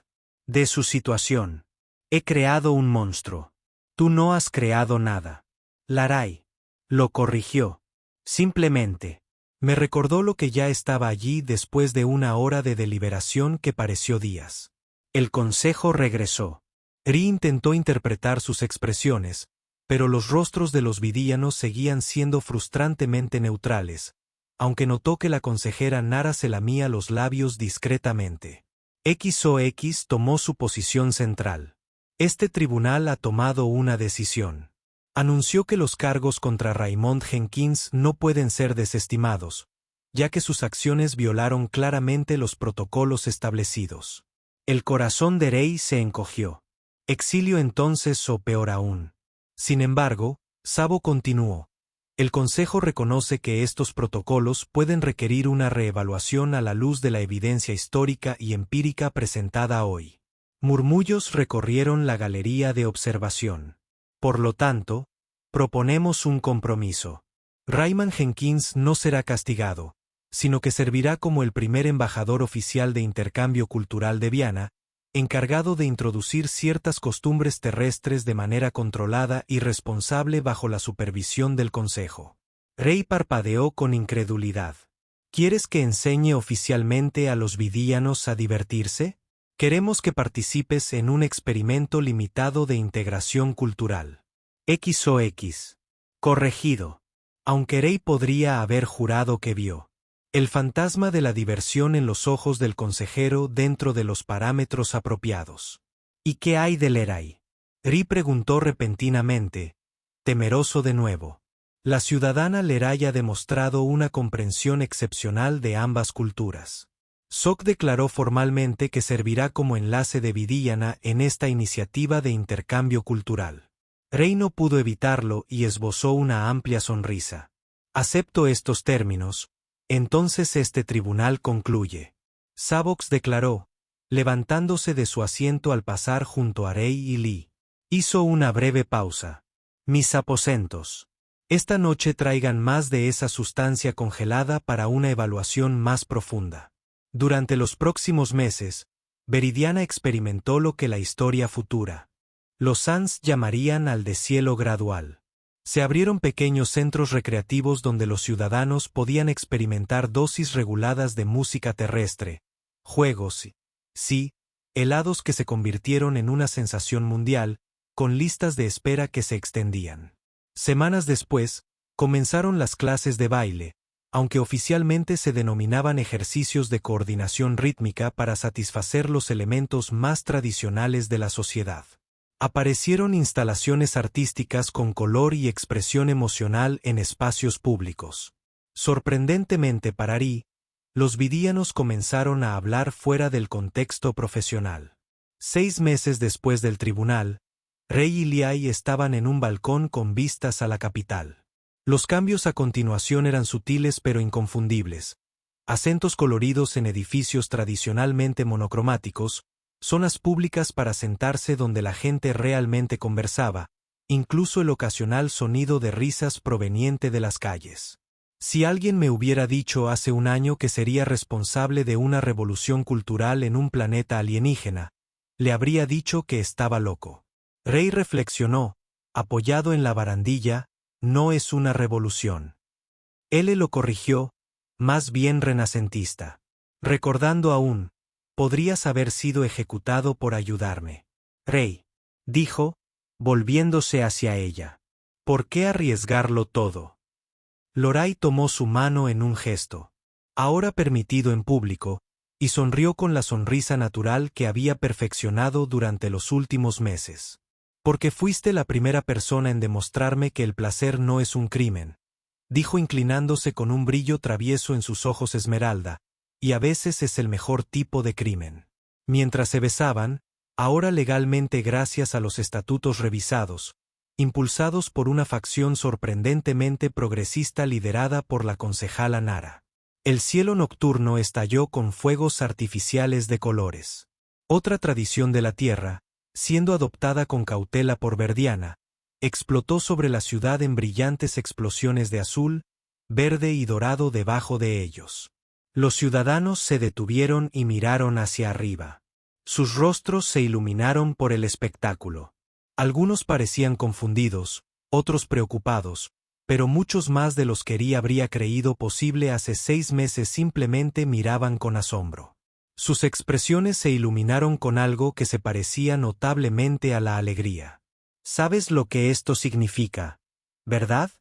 de su situación. He creado un monstruo. Tú no has creado nada. Laray lo corrigió. Simplemente me recordó lo que ya estaba allí después de una hora de deliberación que pareció días. El consejo regresó. Ri intentó interpretar sus expresiones, pero los rostros de los vidianos seguían siendo frustrantemente neutrales, aunque notó que la consejera Nara se lamía los labios discretamente. XOX tomó su posición central. Este tribunal ha tomado una decisión. Anunció que los cargos contra Raymond Jenkins no pueden ser desestimados, ya que sus acciones violaron claramente los protocolos establecidos. El corazón de Rey se encogió. Exilio entonces o peor aún. Sin embargo, Sabo continuó. El Consejo reconoce que estos protocolos pueden requerir una reevaluación a la luz de la evidencia histórica y empírica presentada hoy. Murmullos recorrieron la galería de observación. Por lo tanto, proponemos un compromiso. Raymond Jenkins no será castigado, sino que servirá como el primer embajador oficial de intercambio cultural de Viana, encargado de introducir ciertas costumbres terrestres de manera controlada y responsable bajo la supervisión del Consejo. Rey parpadeó con incredulidad. ¿Quieres que enseñe oficialmente a los vidianos a divertirse? Queremos que participes en un experimento limitado de integración cultural. XOX. Corregido. Aunque Rey podría haber jurado que vio el fantasma de la diversión en los ojos del consejero dentro de los parámetros apropiados. ¿Y qué hay de Leray? Ri preguntó repentinamente, temeroso de nuevo. La ciudadana Leray ha demostrado una comprensión excepcional de ambas culturas. Sok declaró formalmente que servirá como enlace de Vidiana en esta iniciativa de intercambio cultural. Rey no pudo evitarlo y esbozó una amplia sonrisa. Acepto estos términos, entonces este tribunal concluye. Sabox declaró, levantándose de su asiento al pasar junto a Rey y Lee. Hizo una breve pausa. Mis aposentos. Esta noche traigan más de esa sustancia congelada para una evaluación más profunda. Durante los próximos meses, Veridiana experimentó lo que la historia futura. Los Sans llamarían al deshielo gradual. Se abrieron pequeños centros recreativos donde los ciudadanos podían experimentar dosis reguladas de música terrestre, juegos y, helados que se convirtieron en una sensación mundial, con listas de espera que se extendían. Semanas después, comenzaron las clases de baile, aunque oficialmente se denominaban ejercicios de coordinación rítmica para satisfacer los elementos más tradicionales de la sociedad. Aparecieron instalaciones artísticas con color y expresión emocional en espacios públicos. Sorprendentemente para Ri, los vidianos comenzaron a hablar fuera del contexto profesional. 6 meses después del tribunal, Rey y Liai estaban en un balcón con vistas a la capital. Los cambios a continuación eran sutiles pero inconfundibles. Acentos coloridos en edificios tradicionalmente monocromáticos, zonas públicas para sentarse donde la gente realmente conversaba, incluso el ocasional sonido de risas proveniente de las calles. Si alguien me hubiera dicho hace un año que sería responsable de una revolución cultural en un planeta alienígena, le habría dicho que estaba loco. Rey reflexionó, apoyado en la barandilla. No es una revolución. Él lo corrigió, más bien renacentista. Recordando aún, podrías haber sido ejecutado por ayudarme. Rey, dijo, volviéndose hacia ella. ¿Por qué arriesgarlo todo? Lorai tomó su mano en un gesto, ahora permitido en público, y sonrió con la sonrisa natural que había perfeccionado durante los últimos meses. Porque fuiste la primera persona en demostrarme que el placer no es un crimen, dijo inclinándose con un brillo travieso en sus ojos esmeralda, y a veces es el mejor tipo de crimen. Mientras se besaban, ahora legalmente gracias a los estatutos revisados, impulsados por una facción sorprendentemente progresista liderada por la concejala Nara. El cielo nocturno estalló con fuegos artificiales de colores. Otra tradición de la Tierra, siendo adoptada con cautela por Verdiana, explotó sobre la ciudad en brillantes explosiones de azul, verde y dorado debajo de ellos. Los ciudadanos se detuvieron y miraron hacia arriba. Sus rostros se iluminaron por el espectáculo. Algunos parecían confundidos, otros preocupados, pero muchos más de los que Ri habría creído posible hace 6 meses simplemente miraban con asombro. Sus expresiones se iluminaron con algo que se parecía notablemente a la alegría. «¿Sabes lo que esto significa, verdad?»,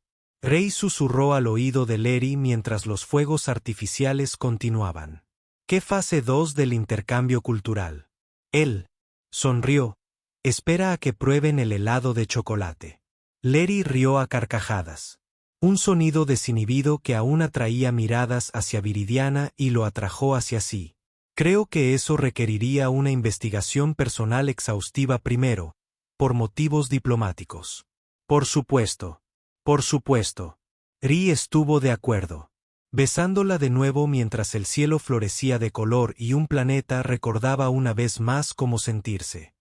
Rey susurró al oído de Leri mientras los fuegos artificiales continuaban. «¿Qué fase 2 del intercambio cultural?». Él sonrió. «Espera a que prueben el helado de chocolate». Leri rió a carcajadas. Un sonido desinhibido que aún atraía miradas hacia Viridiana y lo atrajo hacia sí. Creo que eso requeriría una investigación personal exhaustiva primero, por motivos diplomáticos. Por supuesto. Por supuesto. Ri estuvo de acuerdo. Besándola de nuevo mientras el cielo florecía de color y un planeta recordaba una vez más cómo sentirse.